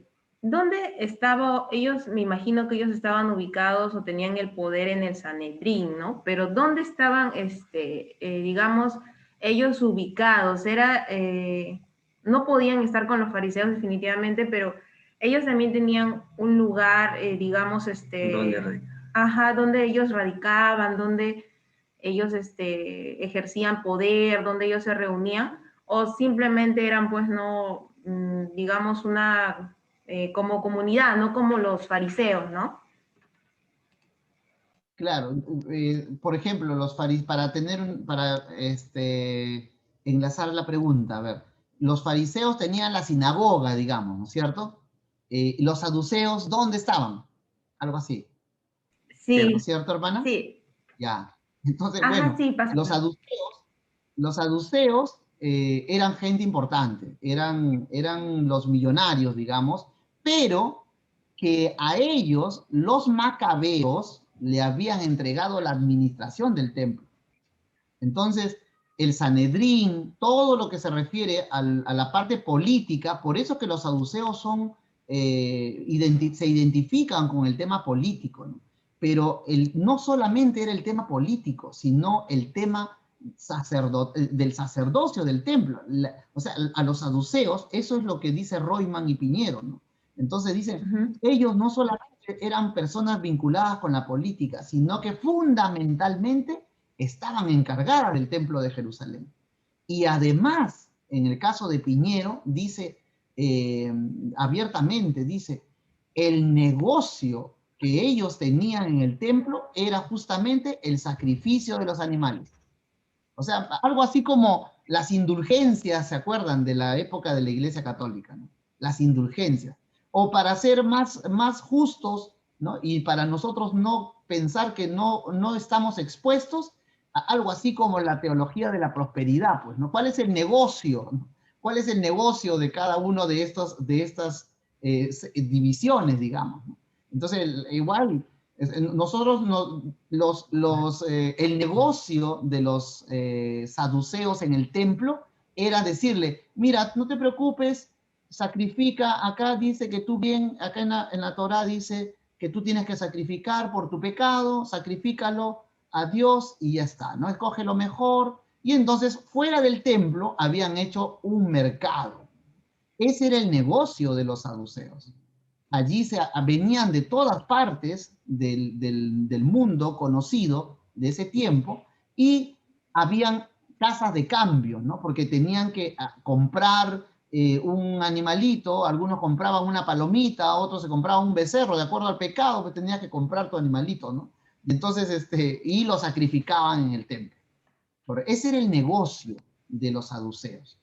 Speaker 6: ¿dónde estaba? Ellos, me imagino que ellos estaban ubicados o tenían el poder en el Sanedrín, ¿no? Pero ¿dónde estaban, digamos, ellos ubicados? No podían estar con los fariseos definitivamente, pero ellos también tenían un lugar, digamos, donde ellos radicaban, donde ellos ejercían poder, donde ellos se reunían, o simplemente eran, pues, no, digamos, una, como comunidad, no como los fariseos, ¿no?
Speaker 1: Claro, por ejemplo, para enlazar la pregunta, a ver, los fariseos tenían la sinagoga, digamos, ¿no es cierto? Los saduceos, ¿dónde estaban? Algo así.
Speaker 6: Sí,
Speaker 1: ¿No es cierto, hermana?
Speaker 6: sí.
Speaker 1: Ya. Entonces,
Speaker 6: Ajá,
Speaker 1: bueno,
Speaker 6: sí, pasa.
Speaker 1: los saduceos eran gente importante, eran los millonarios, digamos, pero que a ellos, los macabeos, le habían entregado la administración del templo. Entonces, el Sanedrín, todo lo que se refiere a la parte política, por eso que los saduceos son, se identifican con el tema político, ¿no? Pero no solamente era el tema político, sino el tema del sacerdocio del templo. O sea, a los saduceos, eso es lo que dice Royman y Piñero, ¿no? Entonces dicen, ellos no solamente eran personas vinculadas con la política, sino que fundamentalmente estaban encargadas del templo de Jerusalén. Y además, en el caso de Piñero, dice abiertamente, dice, el negocio que ellos tenían en el templo era justamente el sacrificio de los animales. O sea, algo así como las indulgencias, ¿se acuerdan? De la época de la Iglesia Católica, ¿no? Las indulgencias. O para ser más justos, ¿no? Y para nosotros no pensar que no estamos expuestos a algo así como la teología de la prosperidad, pues, ¿no? ¿Cuál es el negocio? ¿Cuál es el negocio de cada uno de estas divisiones, digamos, ¿no? Entonces, igual, nosotros, el negocio de los saduceos en el templo era decirle, mira, no te preocupes, sacrifica, acá dice que tú bien, acá en la Torá dice que tú tienes que sacrificar por tu pecado, sacrifícalo a Dios y ya está, ¿no? Escoge lo mejor. Y entonces, fuera del templo, habían hecho un mercado. Ese era el negocio de los saduceos. Allí venían de todas partes del mundo conocido de ese tiempo y habían casas de cambio, ¿no? Porque tenían que comprar un animalito, algunos compraban una palomita, otros se compraban un becerro, de acuerdo al pecado, pues tenías que comprar tu animalito, ¿no? Y entonces, y lo sacrificaban en el templo. Ese era el negocio de los saduceos.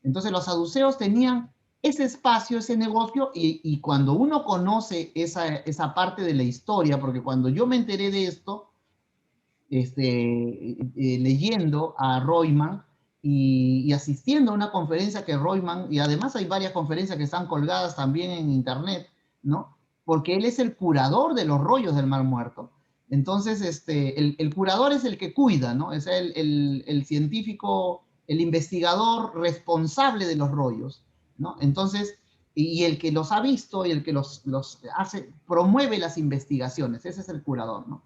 Speaker 1: Entonces los saduceos tenían ese espacio, ese negocio, y cuando uno conoce esa parte de la historia, porque cuando yo me enteré de esto, leyendo a Royman y asistiendo a una conferencia que Royman, y además hay varias conferencias que están colgadas también en internet, ¿no? Porque él es el curador de los rollos del Mar Muerto. Entonces, el curador es el que cuida, ¿no? Es el científico, el investigador responsable de los rollos, ¿no? Entonces, y el que los ha visto y el que los hace, promueve las investigaciones, ese es el curador, ¿no?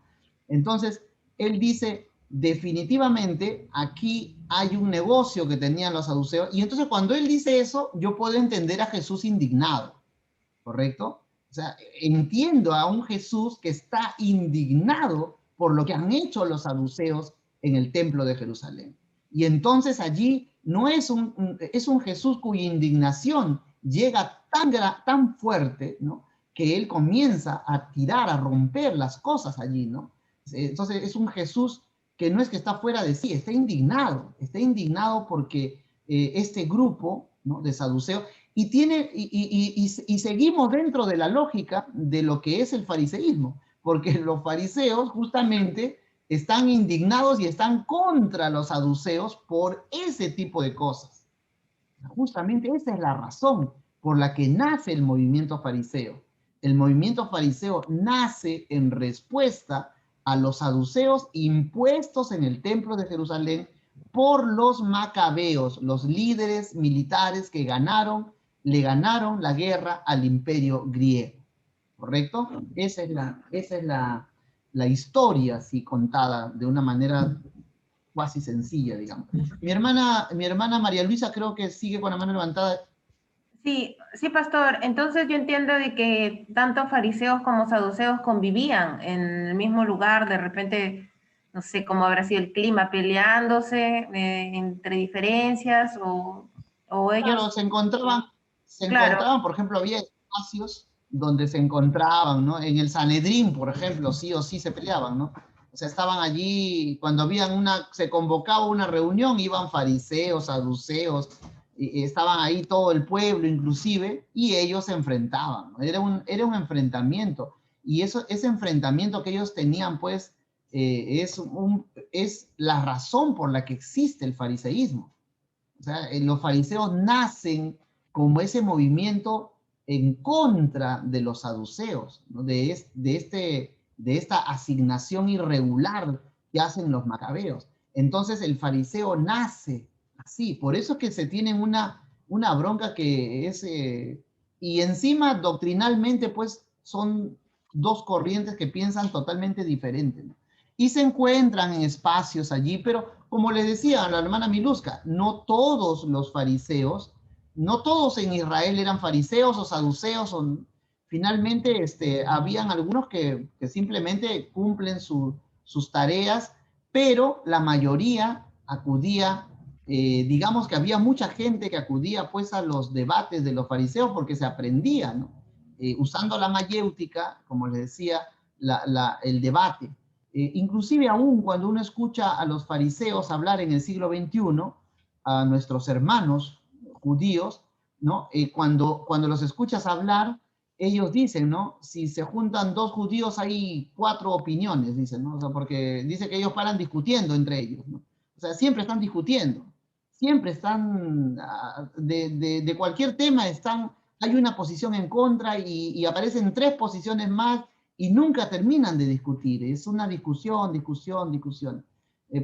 Speaker 1: Entonces, él dice, definitivamente aquí hay un negocio que tenían los saduceos, y entonces cuando él dice eso, yo puedo entender a Jesús indignado, ¿correcto? O sea, entiendo a un Jesús que está indignado por lo que han hecho los saduceos en el templo de Jerusalén. Y entonces allí no es es un Jesús cuya indignación llega tan fuerte, ¿no? Que él comienza a tirar, a romper las cosas allí, ¿no? Entonces es un Jesús que no es que está fuera de sí, está indignado porque este grupo, ¿no? De saduceos, y seguimos dentro de la lógica de lo que es el fariseísmo, porque los fariseos justamente están indignados y están contra los saduceos por ese tipo de cosas. Justamente esa es la razón por la que nace el movimiento fariseo. El movimiento fariseo nace en respuesta a los saduceos impuestos en el templo de Jerusalén por los macabeos, los líderes militares que le ganaron la guerra al imperio griego. ¿Correcto? Esa es la historia, así contada de una manera casi sencilla, digamos. Mi hermana María Luisa creo que sigue con la mano levantada.
Speaker 6: Sí, sí, pastor. Entonces yo entiendo de que tanto fariseos como saduceos convivían en el mismo lugar, de repente, no sé cómo habrá sido el clima, peleándose entre diferencias o
Speaker 1: Claro,
Speaker 6: ellos,
Speaker 1: se
Speaker 6: claro,
Speaker 1: encontraban, por ejemplo, había espacios donde se encontraban, ¿no? En el Sanedrín, por ejemplo, sí o sí se peleaban, ¿no? O sea, estaban allí, cuando se convocaba una reunión, iban fariseos, saduceos, y estaban ahí todo el pueblo inclusive, y ellos se enfrentaban, ¿no? Era un enfrentamiento, y ese enfrentamiento que ellos tenían, pues, es la razón por la que existe el fariseísmo. O sea, los fariseos nacen como ese movimiento en contra de los saduceos, ¿no? de esta asignación irregular que hacen los macabeos. Entonces el fariseo nace así, por eso es que se tienen una bronca que es, y encima doctrinalmente pues son dos corrientes que piensan totalmente diferente, ¿no? Y se encuentran en espacios allí, pero como les decía a la hermana Miluska, no todos los fariseos, no todos en Israel eran fariseos o saduceos, finalmente habían algunos que simplemente cumplen sus tareas, pero la mayoría acudía, digamos que había mucha gente que acudía pues a los debates de los fariseos porque se aprendía, ¿no? Usando la mayéutica, como les decía, el debate. Inclusive aún cuando uno escucha a los fariseos hablar en el siglo XXI, a nuestros hermanos judíos, ¿no? Cuando los escuchas hablar, ellos dicen, ¿no? Si se juntan dos judíos hay cuatro opiniones, dicen, ¿no? O sea, porque dice que ellos paran discutiendo entre ellos, ¿no? O sea, siempre están discutiendo, siempre están, de cualquier tema hay una posición en contra y aparecen tres posiciones más y nunca terminan de discutir. Es una discusión, discusión, discusión.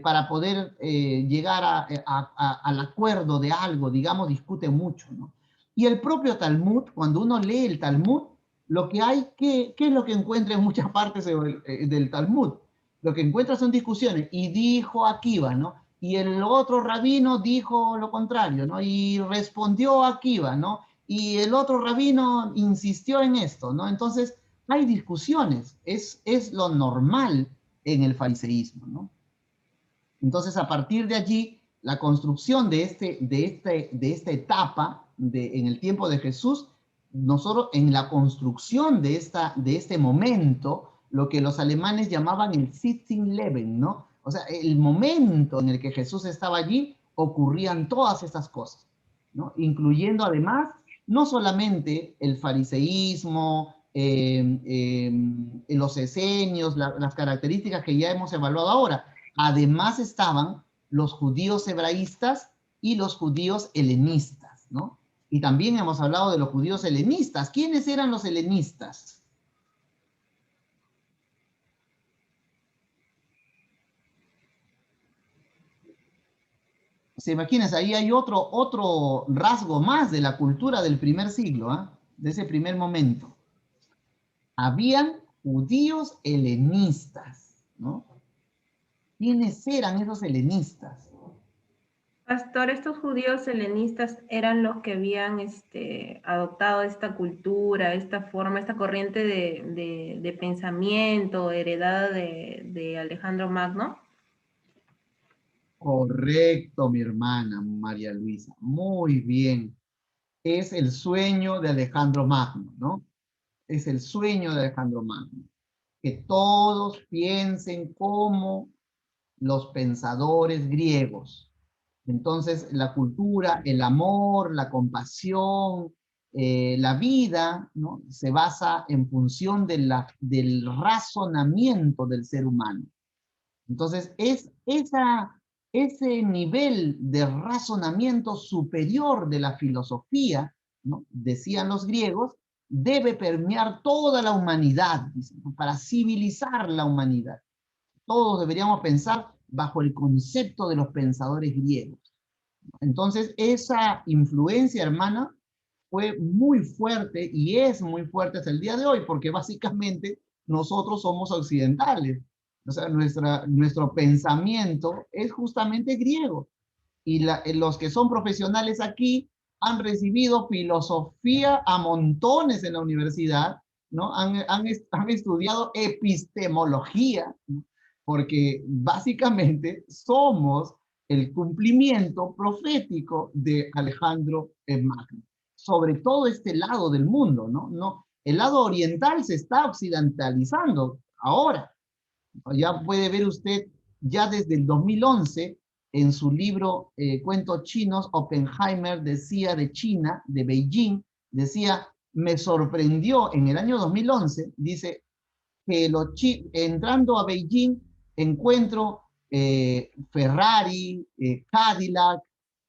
Speaker 1: Para poder llegar al acuerdo de algo, digamos, discute mucho, ¿no? Y el propio Talmud, cuando uno lee el Talmud, lo que hay, ¿qué es lo que encuentra en muchas partes del Talmud? Lo que encuentra son discusiones. Y dijo Akiva, ¿no? Y el otro rabino dijo lo contrario, ¿no? Y respondió Akiva, ¿no? Y el otro rabino insistió en esto, ¿no? Entonces, hay discusiones, es lo normal en el fariseísmo, ¿no? Entonces, a partir de allí, la construcción de esta etapa en el tiempo de Jesús, nosotros en la construcción de este momento, lo que los alemanes llamaban el Sitzenleben, ¿no? O sea, el momento en el que Jesús estaba allí, ocurrían todas estas cosas, ¿no? Incluyendo además, no solamente el fariseísmo, los esenios, las características que ya hemos evaluado ahora. Además estaban los judíos hebraístas y los judíos helenistas, ¿no? Y también hemos hablado de los judíos helenistas. ¿Quiénes eran los helenistas? Se imaginan, ahí hay otro rasgo más de la cultura del primer siglo, ¿eh? De ese primer momento. Habían judíos helenistas, ¿no? ¿Quiénes eran esos helenistas?
Speaker 6: pastor, estos judíos helenistas eran los que habían adoptado esta cultura, esta forma, esta corriente de pensamiento heredada de Alejandro Magno.
Speaker 1: Correcto, mi hermana María Luisa. Muy bien. Es el sueño de Alejandro Magno, ¿no? Es el sueño de Alejandro Magno. Que todos piensen como los pensadores griegos. Entonces, la cultura, el amor, la compasión, la vida, ¿no? Se basa en función del razonamiento del ser humano. Entonces, ese nivel de razonamiento superior de la filosofía, ¿no? Decían los griegos, debe permear toda la humanidad, dicen, ¿no? Para civilizar la humanidad. Todos deberíamos pensar bajo el concepto de los pensadores griegos. Entonces, esa influencia, hermana, fue muy fuerte y es muy fuerte hasta el día de hoy, porque básicamente nosotros somos occidentales. O sea, nuestro pensamiento es justamente griego. Y los que son profesionales aquí han recibido filosofía a montones en la universidad, ¿no? Han estudiado epistemología, ¿no? Porque básicamente somos el cumplimiento profético de Alejandro Magno, sobre todo este lado del mundo, ¿no? El lado oriental se está occidentalizando ahora. Ya puede ver usted, ya desde el 2011, en su libro Cuentos Chinos, Oppenheimer decía de China, de Beijing, decía, me sorprendió en el año 2011, dice, que entrando a Beijing encuentro Ferrari, Cadillac,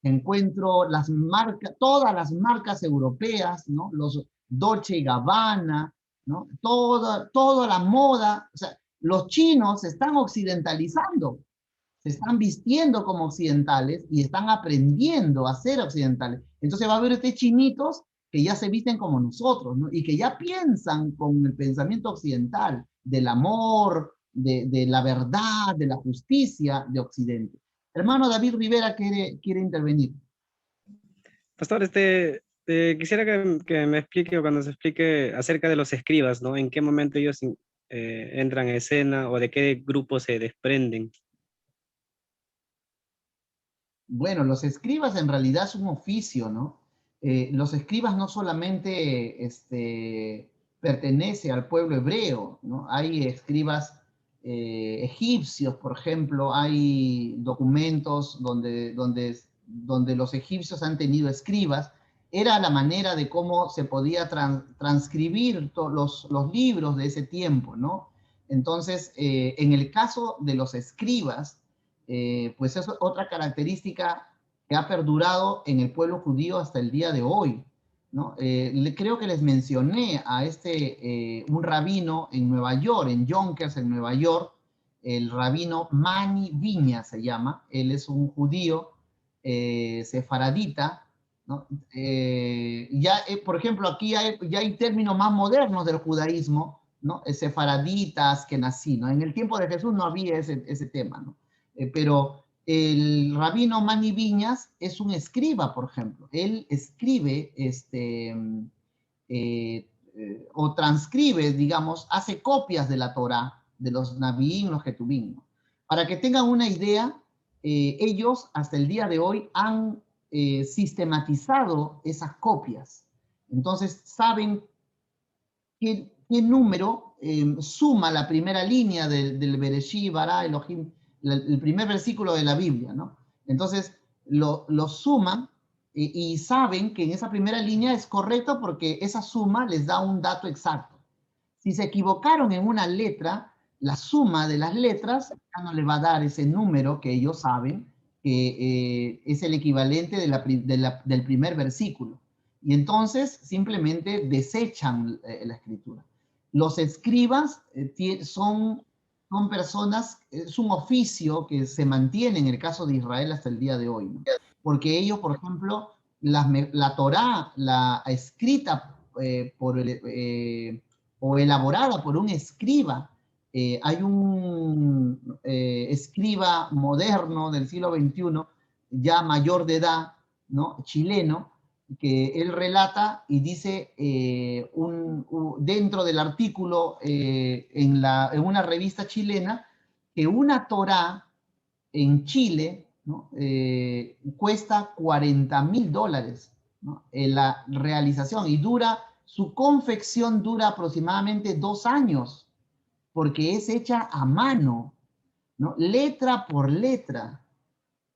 Speaker 1: encuentro las marcas, todas las marcas europeas, ¿no? Los Dolce & Gabbana, ¿no? Toda la moda, o sea, los chinos se están occidentalizando, se están vistiendo como occidentales y están aprendiendo a ser occidentales. Entonces va a haber usted chinitos que ya se visten como nosotros, ¿no? Y que ya piensan con el pensamiento occidental, del amor, de la verdad, de la justicia de Occidente. Hermano David Rivera quiere intervenir.
Speaker 5: Pastor, quisiera que me explique, o cuando se explique acerca de los escribas, ¿no? ¿En qué momento ellos entran en escena o de qué grupo se desprenden?
Speaker 1: Bueno, los escribas en realidad es un oficio, ¿no? Los escribas no solamente pertenece al pueblo hebreo, ¿no? Hay escribas egipcios, por ejemplo, hay documentos donde los egipcios han tenido escribas. Era la manera de cómo se podía transcribir los libros de ese tiempo, ¿no? Entonces, en el caso de los escribas, pues es otra característica que ha perdurado en el pueblo judío hasta el día de hoy, ¿no? Creo que les mencioné a un rabino en Nueva York, en Yonkers, en Nueva York, el rabino Mani Viña se llama. Él es un judío sefaradita, ¿no? Por ejemplo, aquí ya hay términos más modernos del judaísmo, ¿no? Sefaraditas, kenazí, ¿no? En el tiempo de Jesús no había ese tema, ¿no? Pero el rabino Mani Viñas es un escriba, por ejemplo. Él escribe o transcribe, digamos, hace copias de la Torá, de los Nabiín, los Ketubín, ¿no? Para que tengan una idea, ellos hasta el día de hoy han sistematizado esas copias. Entonces saben qué número suma la primera línea del Bereshit, Bara, Elohim, el primer versículo de la Biblia, ¿no? Entonces lo suman y saben que en esa primera línea es correcto porque esa suma les da un dato exacto. Si se equivocaron en una letra, la suma de las letras ya no le va a dar ese número que ellos saben que es el equivalente del primer versículo. Y entonces simplemente desechan la escritura. Los escribas son personas, es un oficio que se mantiene en el caso de Israel hasta el día de hoy, ¿no? Porque ellos, por ejemplo, la Torá, la escrita o elaborada por un escriba, hay un escriba moderno del siglo XXI, ya mayor de edad, ¿no? Chileno, que él relata y dice dentro del artículo en una revista chilena que una Torá en Chile, ¿no? Cuesta $40,000, ¿no? La realización, y su confección dura aproximadamente 2 años, porque es hecha a mano, ¿no? Letra por letra.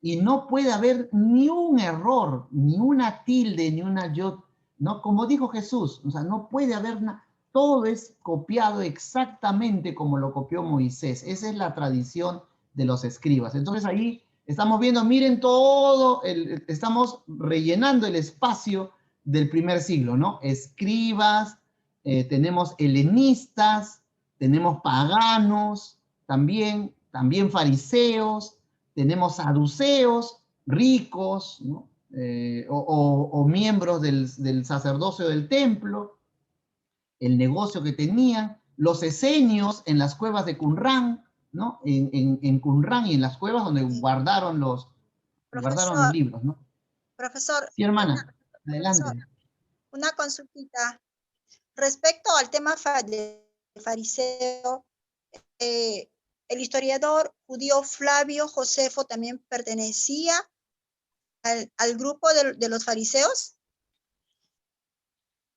Speaker 1: Y no puede haber ni un error, ni una tilde, ni una yod, ¿no? Como dijo Jesús, o sea, no puede haber nada. Todo es copiado exactamente como lo copió Moisés. Esa es la tradición de los escribas. Entonces ahí estamos viendo, miren todo, estamos rellenando el espacio del primer siglo, ¿no? Escribas, tenemos helenistas, tenemos paganos, también fariseos, tenemos saduceos, ricos, ¿no? O miembros del sacerdocio del templo, el negocio que tenían, los esenios en las cuevas de Qumran, ¿no? En Qumran y en las cuevas donde guardaron los libros, ¿no?
Speaker 7: Profesor.
Speaker 1: Sí, hermana. Adelante.
Speaker 7: Una consultita. Respecto al tema de fariseo, el historiador judío Flavio Josefo también pertenecía al grupo de los fariseos.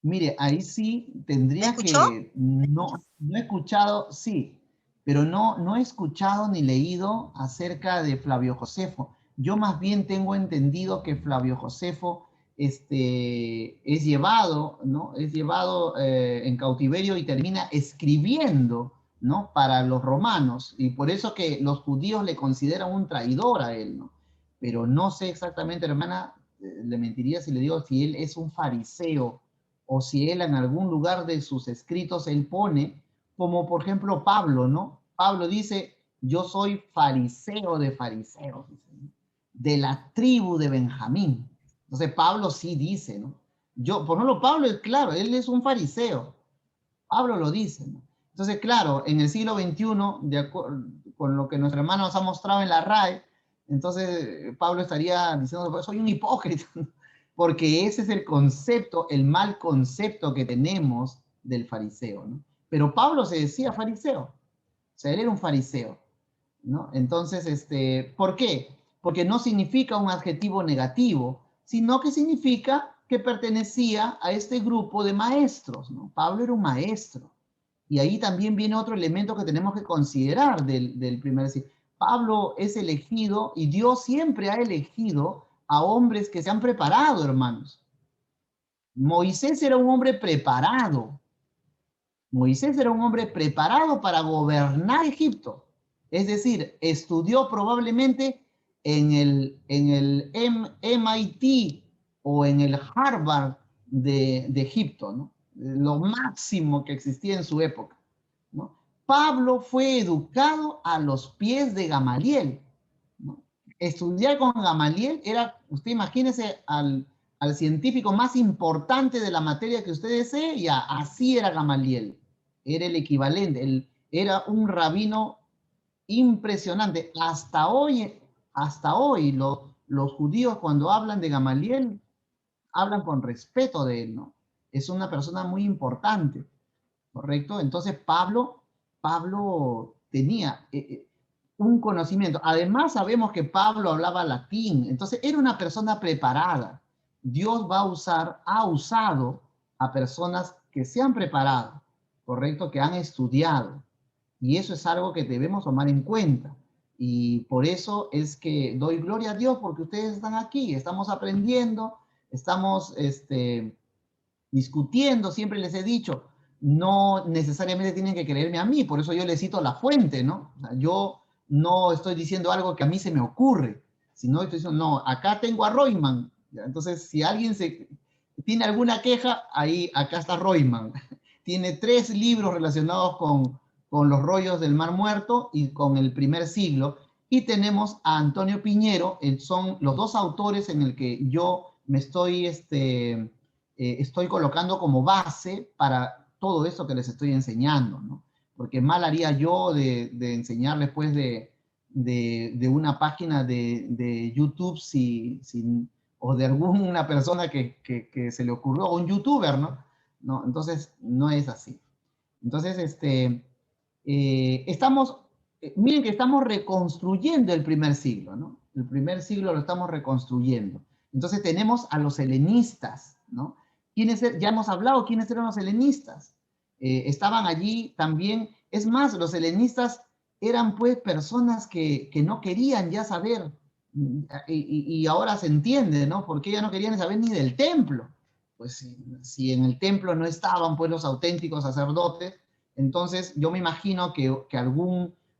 Speaker 1: Mire, ahí sí
Speaker 7: ¿Me
Speaker 1: tendría
Speaker 7: escuchó?
Speaker 1: que, no he escuchado, sí, pero no he escuchado ni leído acerca de Flavio Josefo. Yo más bien tengo entendido que Flavio Josefo es llevado, ¿no? Es llevado en cautiverio y termina escribiendo, ¿no? Para los romanos, y por eso que los judíos le consideran un traidor a él, ¿no? Pero no sé exactamente, hermana, le mentiría si le digo si él es un fariseo o si él en algún lugar de sus escritos él pone, como por ejemplo Pablo, ¿no? Pablo dice, yo soy fariseo de fariseos, de la tribu de Benjamín. Entonces Pablo sí dice, ¿no? Yo, por ejemplo, Pablo, claro, él es un fariseo. Pablo lo dice, ¿no? Entonces, claro, en el siglo XXI, con lo que nuestro hermano nos ha mostrado en la RAE, entonces Pablo estaría diciendo, soy un hipócrita, porque ese es el concepto, el mal concepto que tenemos del fariseo, ¿no? Pero Pablo se decía fariseo, o sea, él era un fariseo, ¿no? Entonces, ¿por qué? Porque no significa un adjetivo negativo, sino que significa que pertenecía a este grupo de maestros, ¿no? Pablo era un maestro. Y ahí también viene otro elemento que tenemos que considerar del primer siglo. Pablo es elegido y Dios siempre ha elegido a hombres que se han preparado, hermanos. Moisés era un hombre preparado. Moisés era un hombre preparado para gobernar Egipto. Es decir, estudió probablemente en el MIT o en el Harvard de Egipto, ¿no? Lo máximo que existía en su época, ¿no? Pablo fue educado a los pies de Gamaliel, ¿no? Estudiar con Gamaliel era, usted imagínese al científico más importante de la materia que usted desee, y así era Gamaliel. Era el equivalente, era un rabino impresionante. Hasta hoy los judíos cuando hablan de Gamaliel, hablan con respeto de él, ¿no? Es una persona muy importante, ¿correcto? Entonces Pablo tenía un conocimiento. Además sabemos que Pablo hablaba latín, entonces era una persona preparada. Dios ha usado a personas que se han preparado, ¿correcto? Que han estudiado. Y eso es algo que debemos tomar en cuenta. Y por eso es que doy gloria a Dios porque ustedes están aquí, estamos aprendiendo, estamos discutiendo, siempre les he dicho, no necesariamente tienen que creerme a mí, por eso yo les cito la fuente, ¿no? O sea, yo no estoy diciendo algo que a mí se me ocurre, sino estoy diciendo, no, acá tengo a Royman, ¿ya? Entonces si alguien tiene alguna queja, acá está Royman. Tiene 3 libros relacionados con los rollos del Mar Muerto y con el primer siglo, y tenemos a Antonio Piñero, son los 2 autores en el que yo me estoy estoy colocando como base para todo esto que les estoy enseñando, ¿no? Porque mal haría yo de enseñarles pues de una página de YouTube o de alguna persona que se le ocurrió, o un youtuber, ¿no? No, entonces no es así. Entonces, miren que estamos reconstruyendo el primer siglo, ¿no? El primer siglo lo estamos reconstruyendo. Entonces tenemos a los helenistas, ¿no? Ya hemos hablado quiénes eran los helenistas. Estaban allí también, es más, los helenistas eran pues personas que no querían ya saber, y ahora se entiende, ¿no? Porque ya no querían saber ni del templo. Pues si en el templo no estaban pues los auténticos sacerdotes, entonces yo me imagino que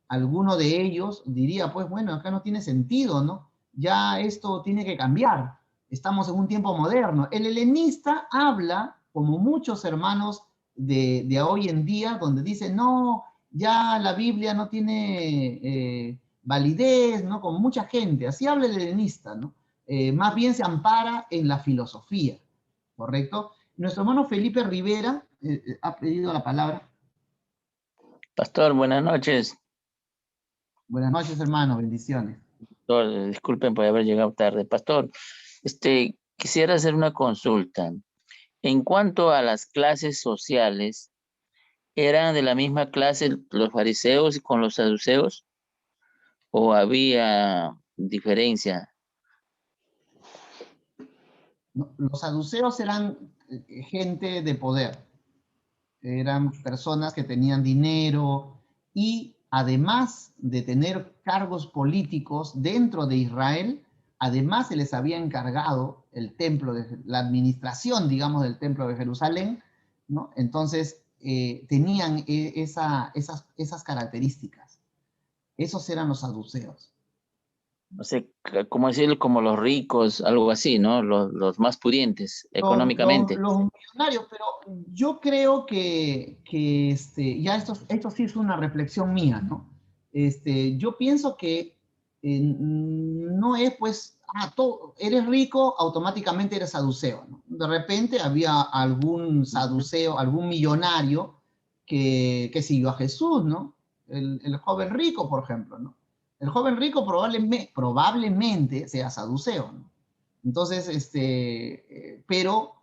Speaker 1: alguno de ellos diría, pues bueno, acá no tiene sentido, ¿no? Ya esto tiene que cambiar. Estamos en un tiempo moderno. El helenista habla, como muchos hermanos de hoy en día, donde dicen, no, ya la Biblia no tiene validez, ¿no? Con mucha gente. Así habla el helenista, ¿no? Más bien se ampara en la filosofía, ¿correcto? Nuestro hermano Felipe Rivera ha pedido la palabra.
Speaker 8: Pastor, buenas noches.
Speaker 1: Buenas noches, hermano, bendiciones.
Speaker 8: Pastor, disculpen por haber llegado tarde. Pastor, quisiera hacer una consulta. En cuanto a las clases sociales, ¿eran de la misma clase los fariseos con los saduceos o había diferencia?
Speaker 1: No, los saduceos eran gente de poder, eran personas que tenían dinero y además de tener cargos políticos dentro de Israel, además se les había encargado el templo, la administración, digamos, del templo de Jerusalén, ¿no? Entonces tenían esas características. Esos eran los saduceos.
Speaker 8: No sé, ¿cómo decirlo? Como los ricos, algo así, ¿no? Los más pudientes económicamente.
Speaker 1: Los millonarios, pero yo creo que ya esto sí es una reflexión mía, ¿no? Yo pienso que no es pues, eres rico, automáticamente eres saduceo, ¿no? De repente había algún saduceo, algún millonario que siguió a Jesús, ¿no? El joven rico, por ejemplo, ¿no? El joven rico probablemente sea saduceo, ¿no? Entonces, pero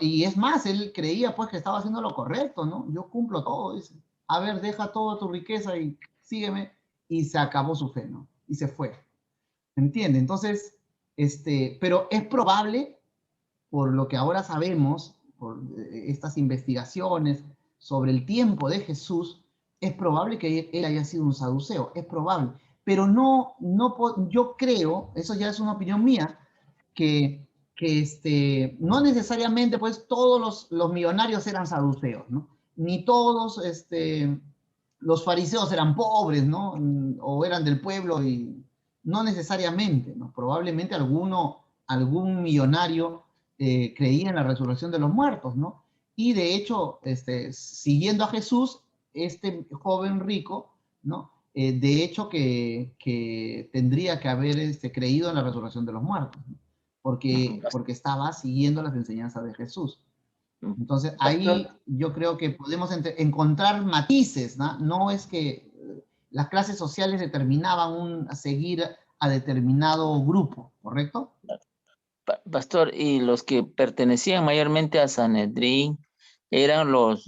Speaker 1: y es más, él creía pues que estaba haciendo lo correcto, ¿no? Yo cumplo todo, dice. A ver, deja toda tu riqueza y sígueme. Y se acabó su fe, ¿no? Y se fue. ¿Entiende? Entonces, pero es probable, por lo que ahora sabemos, por estas investigaciones sobre el tiempo de Jesús, es probable que él haya sido un saduceo, es probable. Pero yo creo, eso ya es una opinión mía, que no necesariamente pues todos los millonarios eran saduceos, ¿no? Ni todos los fariseos eran pobres, ¿no? O eran del pueblo y no necesariamente, ¿no? Probablemente algún millonario creía en la resurrección de los muertos, ¿no? Y de hecho, siguiendo a Jesús, este joven rico, ¿no? De hecho que tendría que haber creído en la resurrección de los muertos, ¿no? Porque estaba siguiendo las enseñanzas de Jesús. Entonces, ahí yo creo que podemos encontrar matices, ¿no? No es que las clases sociales determinaban seguir a determinado grupo, ¿correcto?
Speaker 8: Pastor, y los que pertenecían mayormente a Sanedrín eran los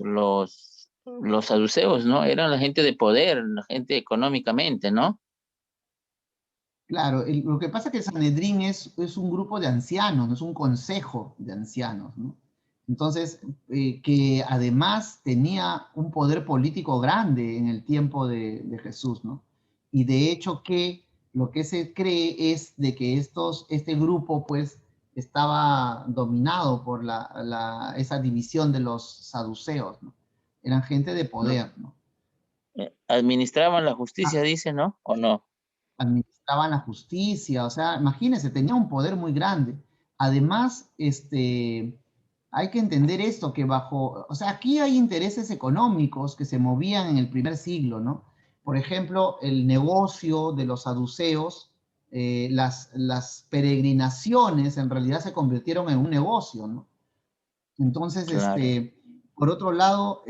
Speaker 8: saduceos, ¿no? Eran la gente de poder, la gente económicamente, ¿no?
Speaker 1: Claro, lo que pasa es que Sanedrín es un grupo de ancianos, no es un consejo de ancianos, ¿no? Entonces, que además tenía un poder político grande en el tiempo de Jesús, ¿no? Y de hecho que lo que se cree es de que este grupo pues estaba dominado por esa división de los saduceos, ¿no? Eran gente de poder, ¿no?
Speaker 8: Administraban la justicia, dice, ¿no? ¿O no?
Speaker 1: Administraban la justicia, o sea, imagínense, tenía un poder muy grande. Además, hay que entender esto, que o sea, aquí hay intereses económicos que se movían en el primer siglo, ¿no? Por ejemplo, el negocio de los saduceos, las peregrinaciones en realidad se convirtieron en un negocio, ¿no? Entonces,
Speaker 8: Claro.
Speaker 1: Por otro lado,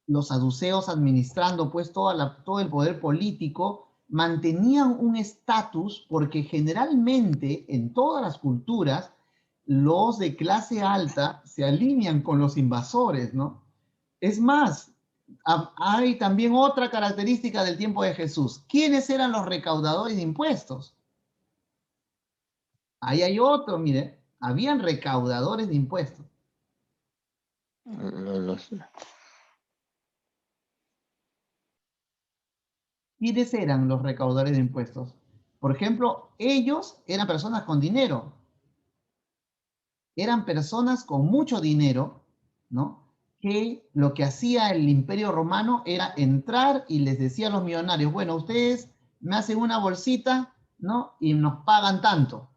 Speaker 1: los saduceos administrando pues todo el poder político, mantenían un estatus porque generalmente en todas las culturas los de clase alta se alinean con los invasores, ¿no? Es más, hay también otra característica del tiempo de Jesús. ¿Quiénes eran los recaudadores de impuestos? Ahí hay otro, mire, habían recaudadores de impuestos. ¿Quiénes eran los recaudadores de impuestos? Por ejemplo, ellos eran personas con dinero. Eran personas con mucho dinero, ¿no? Que lo que hacía el Imperio Romano era entrar y les decía a los millonarios, bueno, ustedes me hacen una bolsita, ¿no? Y nos pagan tanto.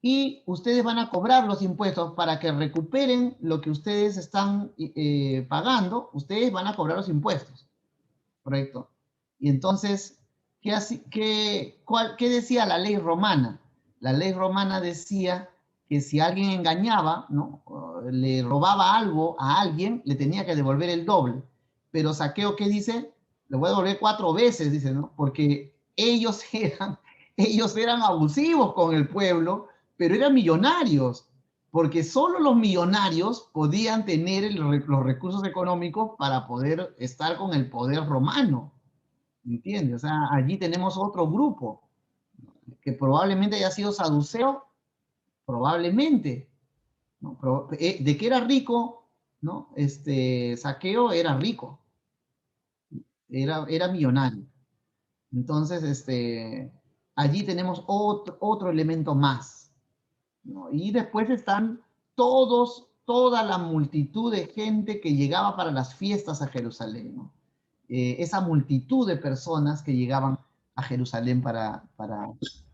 Speaker 1: Y ustedes van a cobrar los impuestos para que recuperen lo que ustedes están pagando, ustedes van a cobrar los impuestos, ¿correcto? Y entonces, ¿qué decía la ley romana? La ley romana decía que si alguien engañaba, ¿no? Le robaba algo a alguien, le tenía que devolver el doble. Pero Saqueo, ¿qué dice? Le voy a devolver 4 veces, dice, ¿no? Porque ellos eran abusivos con el pueblo, pero eran millonarios, porque solo los millonarios podían tener los recursos económicos para poder estar con el poder romano. ¿Entiendes? O sea, allí tenemos otro grupo, que probablemente haya sido saduceo, probablemente, ¿no? De que era rico, ¿no? Zaqueo era rico, era millonario. Entonces, allí tenemos otro elemento más, ¿no? Y después están toda la multitud de gente que llegaba para las fiestas a Jerusalén, ¿no? Esa multitud de personas que llegaban a Jerusalén para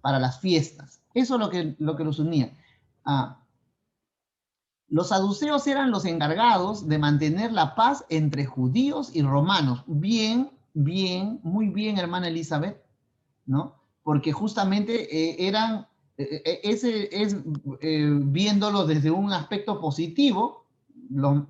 Speaker 1: las fiestas. Eso es lo que los unía. Los saduceos eran los encargados de mantener la paz entre judíos y romanos. Bien, muy bien, hermana Elizabeth, ¿no? Porque justamente viéndolo desde un aspecto positivo,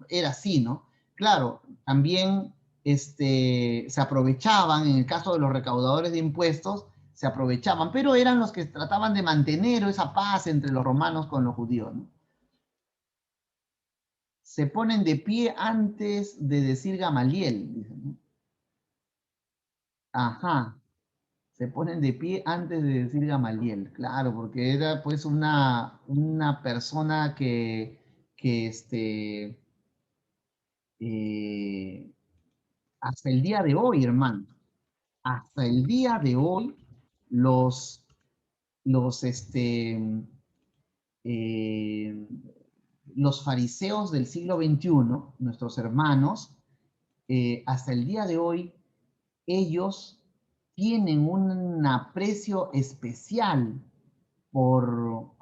Speaker 1: era así, ¿no? Claro, también se aprovechaban, en el caso de los recaudadores de impuestos, se aprovechaban, pero eran los que trataban de mantener esa paz entre los romanos con los judíos, ¿no? Se ponen de pie antes de decir Gamaliel, dicen, ¿no? Ajá. Se ponen de pie antes de decir Gamaliel, claro, porque era pues una persona que hasta el día de hoy, hermano, hasta el día de hoy, los fariseos del siglo XXI, nuestros hermanos, hasta el día de hoy, ellos tienen un aprecio especial por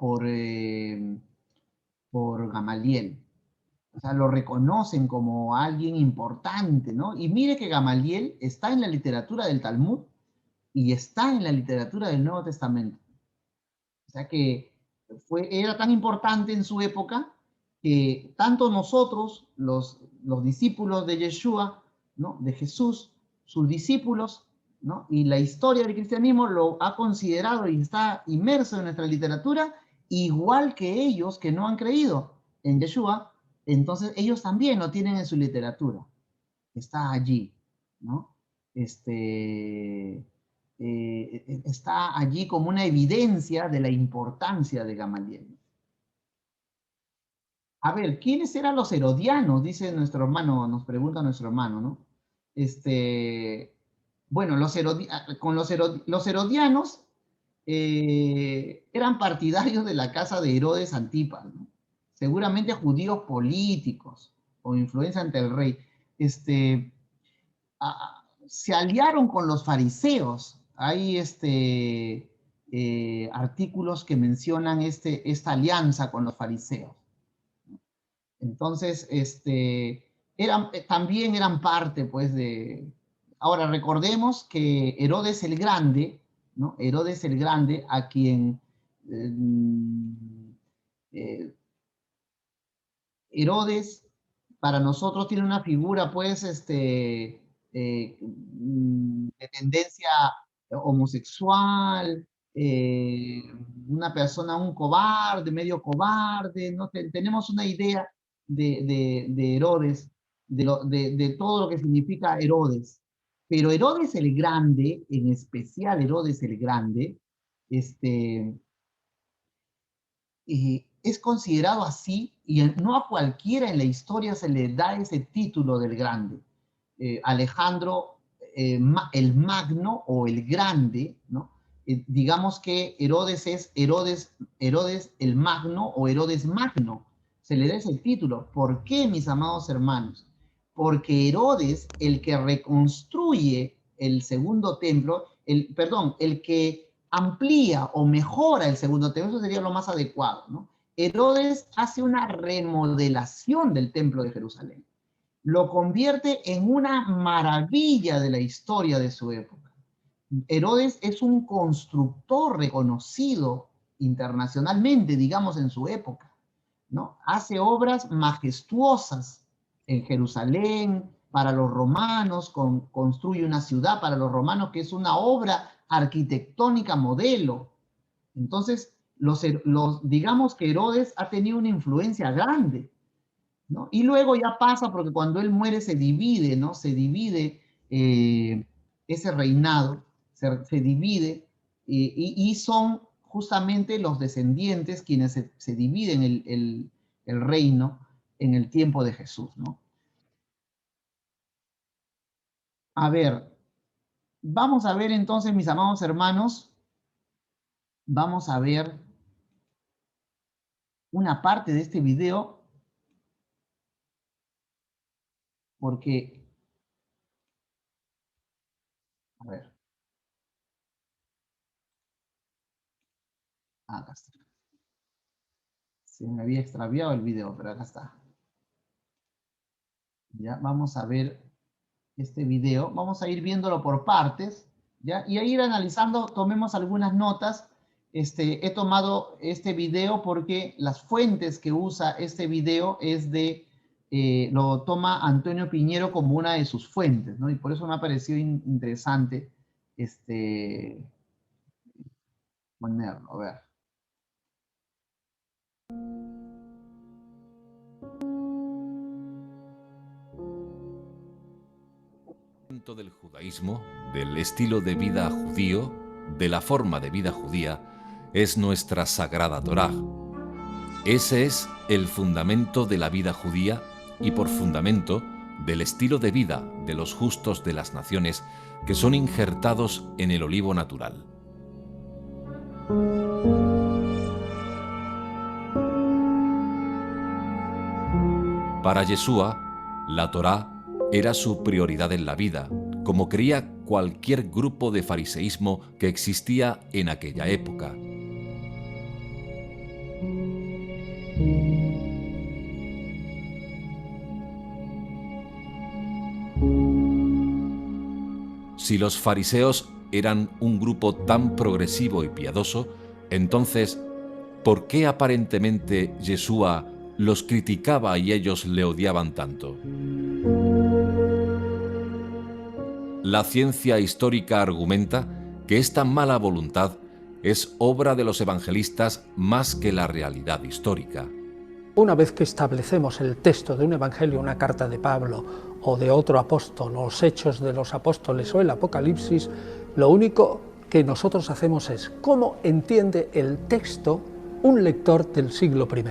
Speaker 1: Gamaliel. O sea, lo reconocen como alguien importante, ¿no? Y mire que Gamaliel está en la literatura del Talmud y está en la literatura del Nuevo Testamento. O sea que era tan importante en su época que tanto nosotros, los discípulos de Yeshua, ¿no? De Jesús, sus discípulos, ¿no? Y la historia del cristianismo lo ha considerado y está inmerso en nuestra literatura, igual que ellos que no han creído en Yeshua, entonces ellos también lo tienen en su literatura. Está allí, ¿no? Está allí como una evidencia de la importancia de Gamaliel. A ver, ¿quiénes eran los herodianos? Dice nuestro hermano, nos pregunta nuestro hermano, ¿no? Bueno, los herodianos eran partidarios de la casa de Herodes Antipas, ¿no? Seguramente judíos políticos o influencia ante el rey. Se aliaron con los fariseos. Hay artículos que mencionan esta alianza con los fariseos. Entonces, también eran parte, pues, de... Ahora, recordemos que Herodes el Grande, ¿no? Herodes el Grande, a quien... Herodes, para nosotros, tiene una figura, pues, de tendencia homosexual, una persona, un cobarde, medio cobarde, ¿no? Tenemos una idea de Herodes, de todo lo que significa Herodes. Pero Herodes el Grande, en especial Herodes el Grande, es considerado así, y no a cualquiera en la historia se le da ese título del Grande. Alejandro el Magno o el Grande, ¿no? Digamos que Herodes es Herodes el Magno o Herodes Magno. Se le da ese título. ¿Por qué, mis amados hermanos? Porque Herodes, el que reconstruye el segundo templo, el que amplía o mejora el segundo templo, eso sería lo más adecuado, ¿no? Herodes hace una remodelación del templo de Jerusalén. Lo convierte en una maravilla de la historia de su época. Herodes es un constructor reconocido internacionalmente, digamos, en su época, ¿no? Hace obras majestuosas en Jerusalén para los romanos, construye una ciudad para los romanos que es una obra arquitectónica modelo. Entonces, digamos que Herodes ha tenido una influencia grande, ¿no? Y luego ya pasa, porque cuando él muere se divide, ¿no? Se divide ese reinado, se divide, y son justamente los descendientes quienes se dividen el reino en el tiempo de Jesús, ¿no? A ver, vamos a ver entonces, mis amados hermanos, vamos a ver una parte de este video, porque, a ver, acá está. Se me había extraviado el video, pero acá está. Ya, vamos a ver este video. Vamos a ir viéndolo por partes, ¿ya? Y a ir analizando, tomemos algunas notas. He tomado este video porque las fuentes que usa este video es lo toma Antonio Piñero como una de sus fuentes, ¿no? Y por eso me ha parecido interesante ponerlo. A ver.
Speaker 9: Del judaísmo, del estilo de vida judío, de la forma de vida judía, es nuestra sagrada Torá. Ese es el fundamento de la vida judía y por fundamento del estilo de vida de los justos de las naciones que son injertados en el olivo natural. Para Yeshua, la Torá era su prioridad en la vida, como creía cualquier grupo de fariseísmo que existía en aquella época. Si los fariseos eran un grupo tan progresivo y piadoso, entonces, ¿por qué aparentemente Yeshua los criticaba y ellos le odiaban tanto? La ciencia histórica argumenta que esta mala voluntad es obra de los evangelistas más que la realidad histórica.
Speaker 10: Una vez que establecemos el texto de un evangelio, una carta de Pablo o de otro apóstol, los Hechos de los Apóstoles o el Apocalipsis, lo único que nosotros hacemos es cómo entiende el texto un lector del siglo I.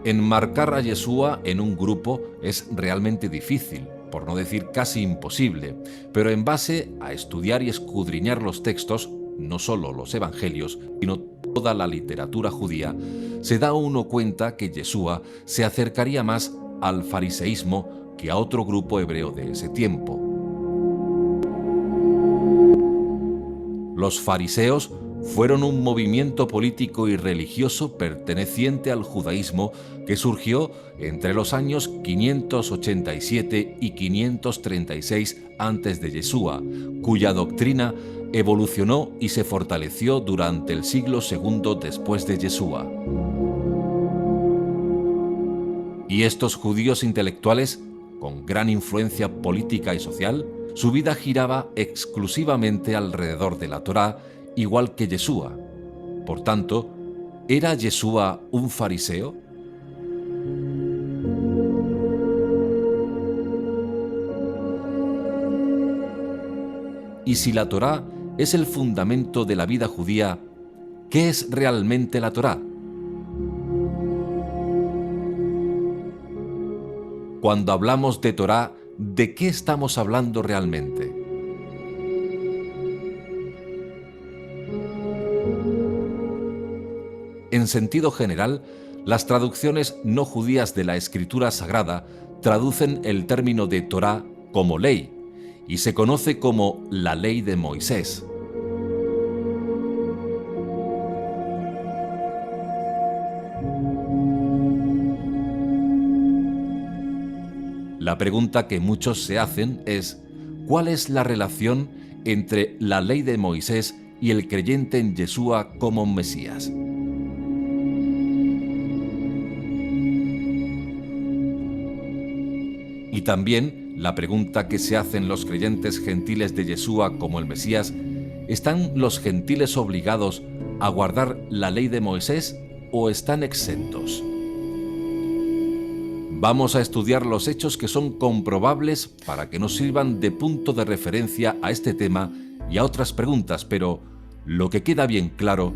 Speaker 9: Enmarcar a Yeshua en un grupo es realmente difícil, por no decir casi imposible, pero en base a estudiar y escudriñar los textos, no solo los evangelios, sino toda la literatura judía, se da uno cuenta que Yeshua se acercaría más al fariseísmo que a otro grupo hebreo de ese tiempo. Los fariseos fueron un movimiento político y religioso perteneciente al judaísmo que surgió entre los años 587 y 536 a.C., cuya doctrina evolucionó y se fortaleció durante el siglo II después de Yeshua. Y estos judíos intelectuales, con gran influencia política y social, su vida giraba exclusivamente alrededor de la Torá, igual que Yeshua. Por tanto, ¿era Yeshua un fariseo? Y si la Torá es el fundamento de la vida judía, ¿qué es realmente la Torá? Cuando hablamos de Torá, ¿de qué estamos hablando realmente? En sentido general, las traducciones no judías de la Escritura Sagrada traducen el término de Torá como ley, y se conoce como la ley de Moisés. La pregunta que muchos se hacen es, ¿cuál es la relación entre la ley de Moisés y el creyente en Yeshua como un Mesías? Y también la pregunta que se hacen los creyentes gentiles de Yeshua como el Mesías, ¿están los gentiles obligados a guardar la ley de Moisés o están exentos? Vamos a estudiar los hechos que son comprobables para que nos sirvan de punto de referencia a este tema y a otras preguntas, pero lo que queda bien claro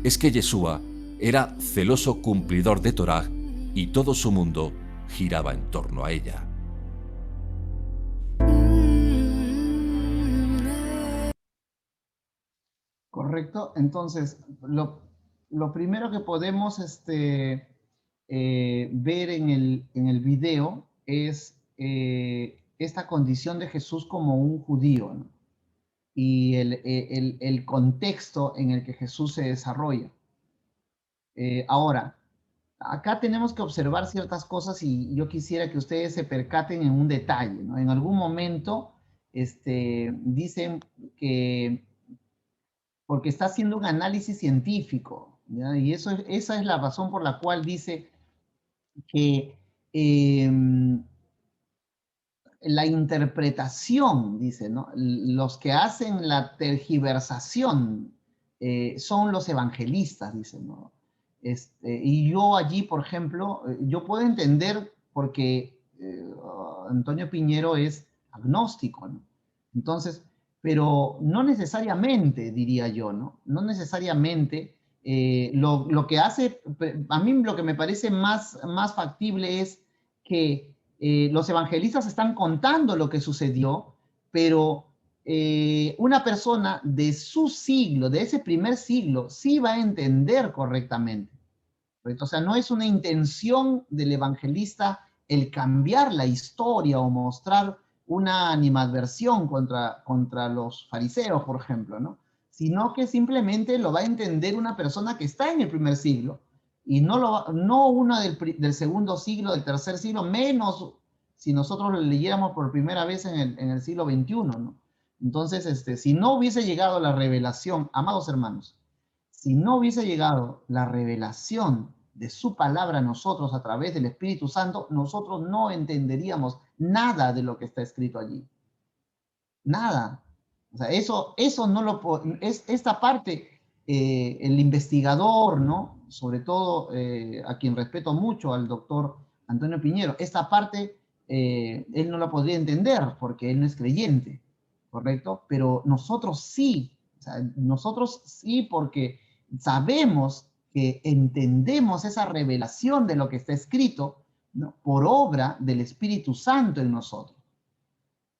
Speaker 9: es que Yeshua era celoso cumplidor de Torá y todo su mundo giraba en torno a ella.
Speaker 1: Correcto. Entonces, lo primero que podemos ver en el video es esta condición de Jesús como un judío, ¿no? Y el contexto en el que Jesús se desarrolla. Ahora, acá tenemos que observar ciertas cosas y yo quisiera que ustedes se percaten en un detalle, ¿no? En algún momento dicen que porque está haciendo un análisis científico, ¿ya? Y esa es la razón por la cual dice que la interpretación, dice, ¿no? Los que hacen la tergiversación son los evangelistas, dice, ¿no? Y yo allí, por ejemplo, yo puedo entender porque Antonio Piñero es agnóstico, ¿no? Entonces, pero no necesariamente, diría yo, ¿no? No necesariamente. Lo que hace, a mí lo que me parece más factible es que los evangelistas están contando lo que sucedió, pero una persona de su siglo, de ese primer siglo, sí va a entender correctamente. ¿Correcto? O sea, no es una intención del evangelista el cambiar la historia o mostrar una animadversión contra los fariseos, por ejemplo, ¿no? Sino que simplemente lo va a entender una persona que está en el primer siglo, y no una del segundo siglo, del tercer siglo, menos si nosotros lo leyéramos por primera vez en el siglo XXI, ¿no? Entonces, si no hubiese llegado la revelación, amados hermanos, si no hubiese llegado la revelación de su palabra a nosotros a través del Espíritu Santo, nosotros no entenderíamos nada de lo que está escrito allí. Nada. O sea, eso no lo es esta parte, el investigador, ¿no? Sobre todo a quien respeto mucho, al doctor Antonio Piñero, esta parte él no la podría entender porque él no es creyente, ¿correcto? Pero nosotros sí, o sea, nosotros sí, porque sabemos que entendemos esa revelación de lo que está escrito, ¿no? Por obra del Espíritu Santo en nosotros.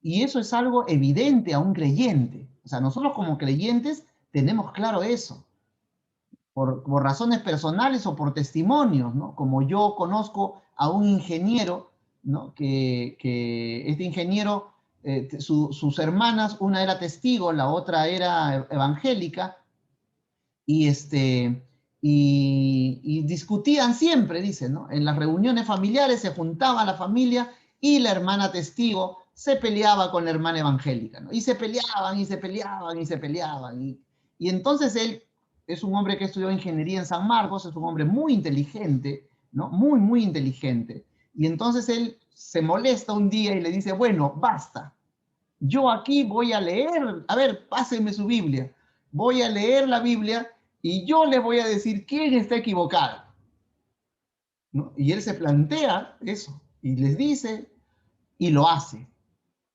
Speaker 1: Y eso es algo evidente a un creyente. O sea, nosotros como creyentes tenemos claro eso, por razones personales o por testimonios, ¿no? Como yo conozco a un ingeniero, ¿no? Que este ingeniero, sus hermanas, una era testigo, la otra era evangélica, y discutían siempre, dice, ¿no? En las reuniones familiares se juntaba la familia y la hermana testigo se peleaba con la hermana evangélica, ¿no? Y se peleaban, y se peleaban, y se peleaban. Y entonces él es un hombre que estudió ingeniería en San Marcos, es un hombre muy inteligente, ¿no? Muy, muy inteligente. Y entonces él se molesta un día y le dice, bueno, basta. Yo aquí voy a leer, a ver, pásenme su Biblia. Voy a leer la Biblia y yo le voy a decir quién está equivocado, ¿no? Y él se plantea eso y les dice y lo hace.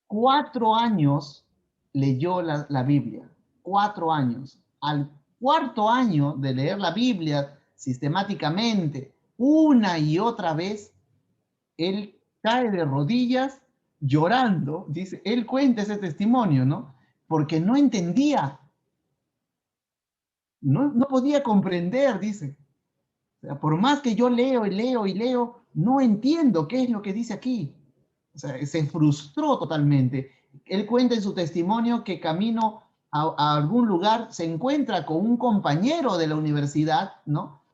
Speaker 1: 4 años leyó la Biblia, 4 años. Al 4.º año de leer la Biblia sistemáticamente, una y otra vez, él cae de rodillas llorando, dice, él cuenta ese testimonio, ¿no? Porque no entendía. No podía comprender, dice. O sea, por más que yo leo y leo y leo, no entiendo qué es lo que dice aquí. O sea, se frustró totalmente. Él cuenta en su testimonio que camino a algún lugar se encuentra con un compañero de la universidad, ¿no?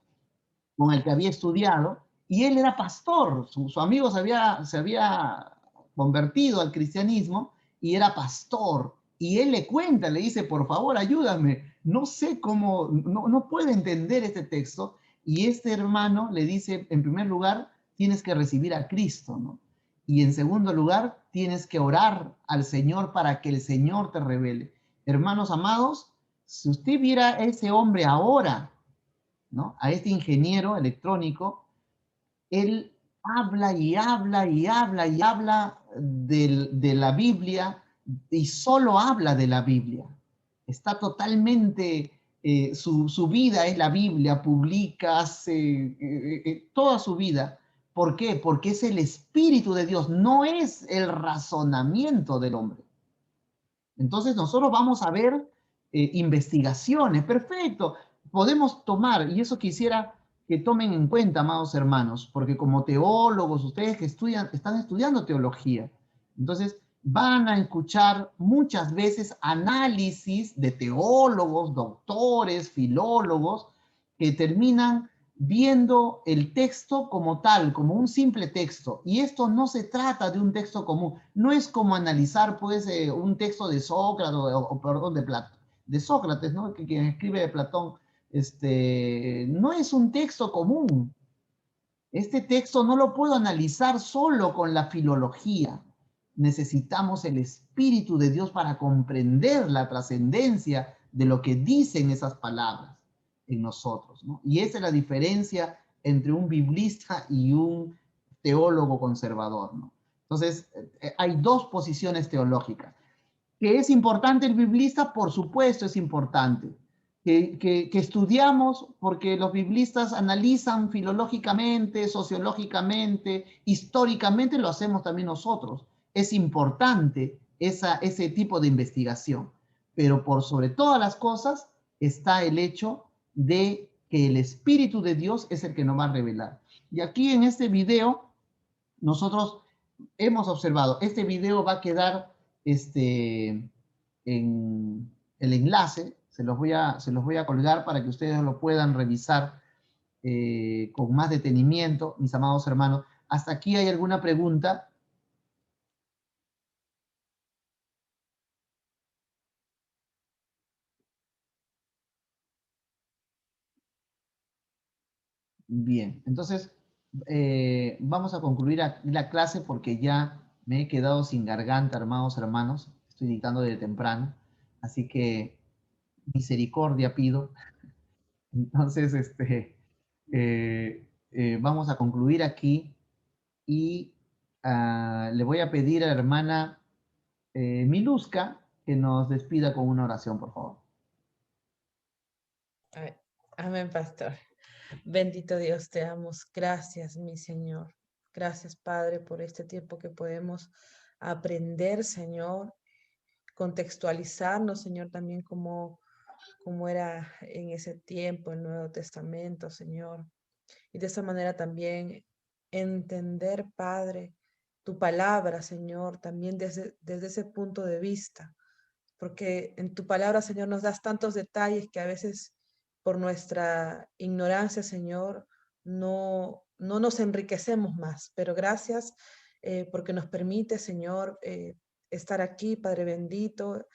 Speaker 1: Con el que había estudiado, y él era pastor. Su amigo se había convertido al cristianismo y era pastor. Y él le cuenta, le dice, por favor, ayúdame. No sé cómo, no puedo entender este texto. Y este hermano le dice, en primer lugar, tienes que recibir a Cristo, ¿no? Y en segundo lugar, tienes que orar al Señor para que el Señor te revele. Hermanos amados, Si usted viera a ese hombre ahora, ¿no? A este ingeniero electrónico, él habla y habla y habla y habla de la Biblia y solo habla de la Biblia. Está totalmente, su vida es la Biblia, publica, hace toda su vida. ¿Por qué? Porque es el Espíritu de Dios, no es el razonamiento del hombre. Entonces nosotros vamos a ver investigaciones, perfecto, podemos tomar, y eso quisiera que tomen en cuenta, amados hermanos, porque como teólogos, ustedes que están estudiando teología, entonces van a escuchar muchas veces análisis de teólogos, doctores, filólogos, que terminan viendo el texto como tal, como un simple texto. Y esto no se trata de un texto común. No es como analizar, pues, un texto de Sócrates, perdón, de Sócrates, ¿no? Que quien escribe de Platón, no es un texto común. Este texto no lo puedo analizar solo con la filología. Necesitamos el Espíritu de Dios para comprender la trascendencia de lo que dicen esas palabras en nosotros, ¿no? Y esa es la diferencia entre un biblista y un teólogo conservador, ¿no? Entonces, hay dos posiciones teológicas. ¿Que es importante el biblista? Por supuesto es importante. Que estudiamos porque los biblistas analizan filológicamente, sociológicamente, históricamente, lo hacemos también nosotros. Es importante ese tipo de investigación. Pero por sobre todas las cosas está el hecho de que el Espíritu de Dios es el que nos va a revelar. Y aquí en este video, nosotros hemos observado, este video va a quedar en el enlace, se los voy a colgar para que ustedes lo puedan revisar con más detenimiento, mis amados hermanos. ¿Hasta aquí hay alguna pregunta? Bien, entonces vamos a concluir aquí la clase porque ya me he quedado sin garganta, amados hermanos. Estoy dictando desde temprano, así que misericordia pido. Entonces, vamos a concluir aquí y le voy a pedir a la hermana Miluska que nos despida con una oración, por favor.
Speaker 3: Amén, pastor. Bendito Dios, te damos gracias, mi Señor. Gracias, Padre, por este tiempo que podemos aprender, Señor, contextualizarnos, Señor, también como era en ese tiempo el Nuevo Testamento, Señor. Y de esa manera también entender, Padre, tu palabra, Señor, también desde ese punto de vista. Porque en tu palabra, Señor, nos das tantos detalles que a veces por nuestra ignorancia, Señor, no nos enriquecemos más. Pero gracias porque nos permite, Señor, estar aquí, Padre bendito,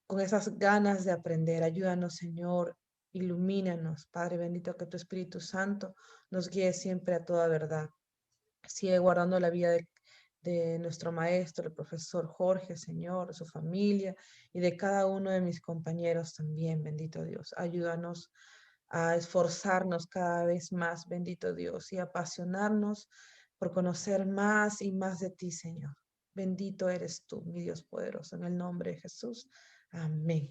Speaker 3: con esas ganas de aprender. Ayúdanos, Señor, ilumínanos, Padre bendito, que tu Espíritu Santo nos guíe siempre a toda verdad. Sigue guardando la vida de nuestro maestro, el profesor Jorge, Señor, de su familia y de cada uno de mis compañeros también, bendito Dios. Ayúdanos a esforzarnos cada vez más, bendito Dios, y apasionarnos por conocer más y más de ti, Señor. Bendito eres tú, mi Dios poderoso, en el nombre de Jesús. Amén.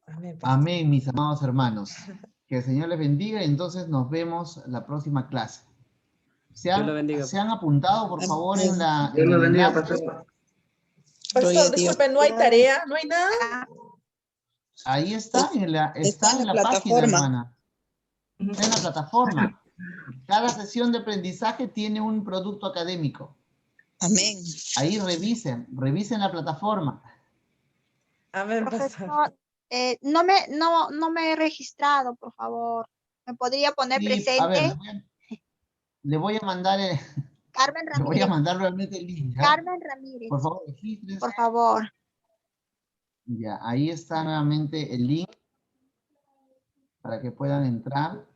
Speaker 3: Amén, pastor.
Speaker 1: Amén, mis amados hermanos. Que el Señor les bendiga y entonces nos vemos la próxima clase.
Speaker 5: Dios lo bendiga.
Speaker 1: Se han apuntado, por favor, en la...
Speaker 5: Dios lo bendiga,
Speaker 3: pastor. Pastor, disculpe, no hay tarea, no hay nada.
Speaker 1: Ahí está, está en la página, hermana. Está en la plataforma. Cada sesión de aprendizaje tiene un producto académico.
Speaker 11: Amén.
Speaker 1: Ahí revisen la plataforma.
Speaker 3: Amén,
Speaker 7: profesor. No me he registrado, por favor. ¿Me podría poner
Speaker 1: Sí,
Speaker 7: presente?
Speaker 1: a ver, le voy a mandar
Speaker 7: Carmen Ramírez.
Speaker 1: le voy a mandar realmente el link. ¿Ya?
Speaker 7: Carmen Ramírez.
Speaker 1: Por favor, regístrense.
Speaker 7: Por favor.
Speaker 1: Ya, ahí está nuevamente el link para que puedan entrar.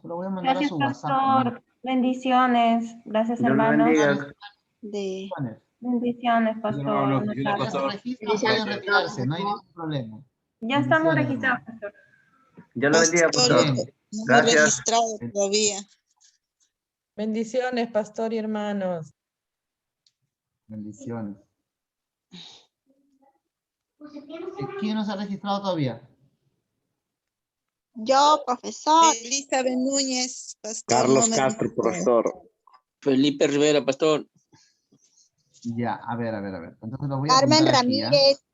Speaker 1: Se lo voy a mandar
Speaker 6: Gracias,
Speaker 1: a su WhatsApp.
Speaker 6: pastor. Bendiciones. Gracias,
Speaker 5: Dios lo
Speaker 6: hermanos.
Speaker 5: bendiga.
Speaker 7: De...
Speaker 6: Bendiciones, pastor. Buenas
Speaker 1: Ya se
Speaker 6: tardes.
Speaker 1: registran, pueden retirarse, no hay ningún problema.
Speaker 6: Ya estamos
Speaker 1: Bendiciones,
Speaker 6: registrados,
Speaker 1: hermano.
Speaker 6: pastor.
Speaker 11: Yo lo bendiga,
Speaker 7: Pastor,
Speaker 11: pastor.
Speaker 1: Bien.
Speaker 7: no me he
Speaker 11: Gracias.
Speaker 7: registrado todavía.
Speaker 3: Bendiciones, pastor y hermanos.
Speaker 1: Bendiciones. ¿Quién no se ha registrado todavía?
Speaker 7: Yo, profesor. Elizabeth Núñez, pastor.
Speaker 11: Carlos
Speaker 7: no me he
Speaker 11: Castro,
Speaker 7: registrado.
Speaker 11: profesor.
Speaker 8: Felipe Rivera, pastor.
Speaker 1: Ya, a ver. Entonces lo voy a
Speaker 7: Carmen
Speaker 1: apuntar aquí, ¿ya?
Speaker 7: Ramírez.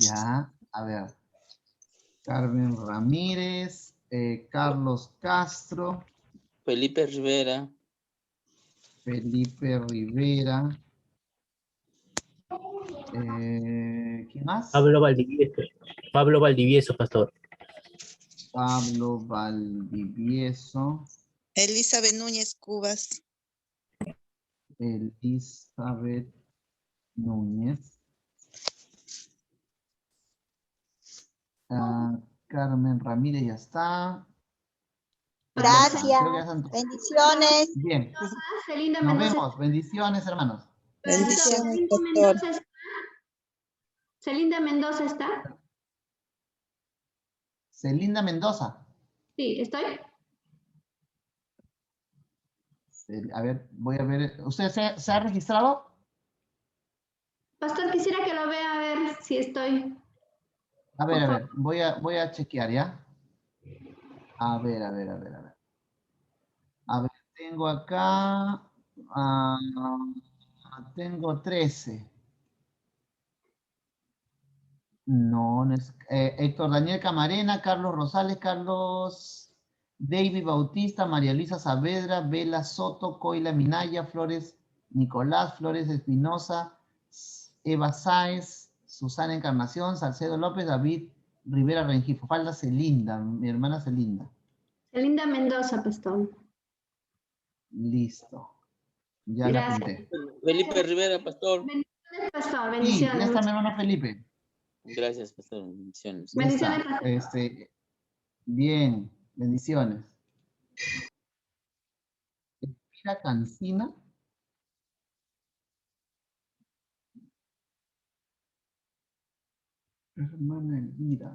Speaker 1: Ya, a ver. Carmen Ramírez, Carlos Castro,
Speaker 8: Felipe Rivera.
Speaker 1: Felipe Rivera. ¿Quién más?
Speaker 12: Pablo Valdivieso. Pablo Valdivieso, pastor.
Speaker 1: Pablo Valdivieso,
Speaker 7: Elizabeth Núñez Cubas.
Speaker 1: Elizabeth Núñez, Carmen Ramírez ya está.
Speaker 7: Gracias.
Speaker 1: Creo que ya están todos.
Speaker 7: Bendiciones.
Speaker 1: Bien,
Speaker 13: Celinda
Speaker 1: nos
Speaker 13: Mendoza.
Speaker 1: vemos. Bendiciones, hermanos.
Speaker 7: Bendiciones,
Speaker 13: Celinda
Speaker 7: pastor.
Speaker 13: Mendoza está. Celinda Mendoza está.
Speaker 1: Celinda Mendoza.
Speaker 13: Sí, estoy.
Speaker 1: A ver, voy a ver. ¿Usted se ha registrado?
Speaker 13: Pastor, quisiera que lo vea a ver si estoy.
Speaker 1: A ver, voy a chequear, ¿ya? A ver. A ver, tengo acá, tengo 13. No es, Héctor Daniel Camarena, Carlos Rosales, Carlos David Bautista, María Luisa Saavedra, Vela Soto, Coila Minaya, Flores Nicolás, Flores Espinosa, Eva Sáez, Susana Encarnación, Salcedo López, David Rivera Rengifo. Falta Celinda, mi hermana Celinda.
Speaker 13: Celinda Mendoza, pastor.
Speaker 1: Listo. Ya la
Speaker 13: Gracias.
Speaker 1: apunté.
Speaker 8: Felipe Rivera, pastor.
Speaker 13: Bendiciones, pastor.
Speaker 1: Sí,
Speaker 13: Bendiciones.
Speaker 1: ya está mi hermano Felipe.
Speaker 8: Gracias, pastor. Bendiciones.
Speaker 1: Ya
Speaker 13: Bendiciones,
Speaker 1: está.
Speaker 13: pastor.
Speaker 1: Bien, bendiciones. Elvira Cancina. Hermana Elvira.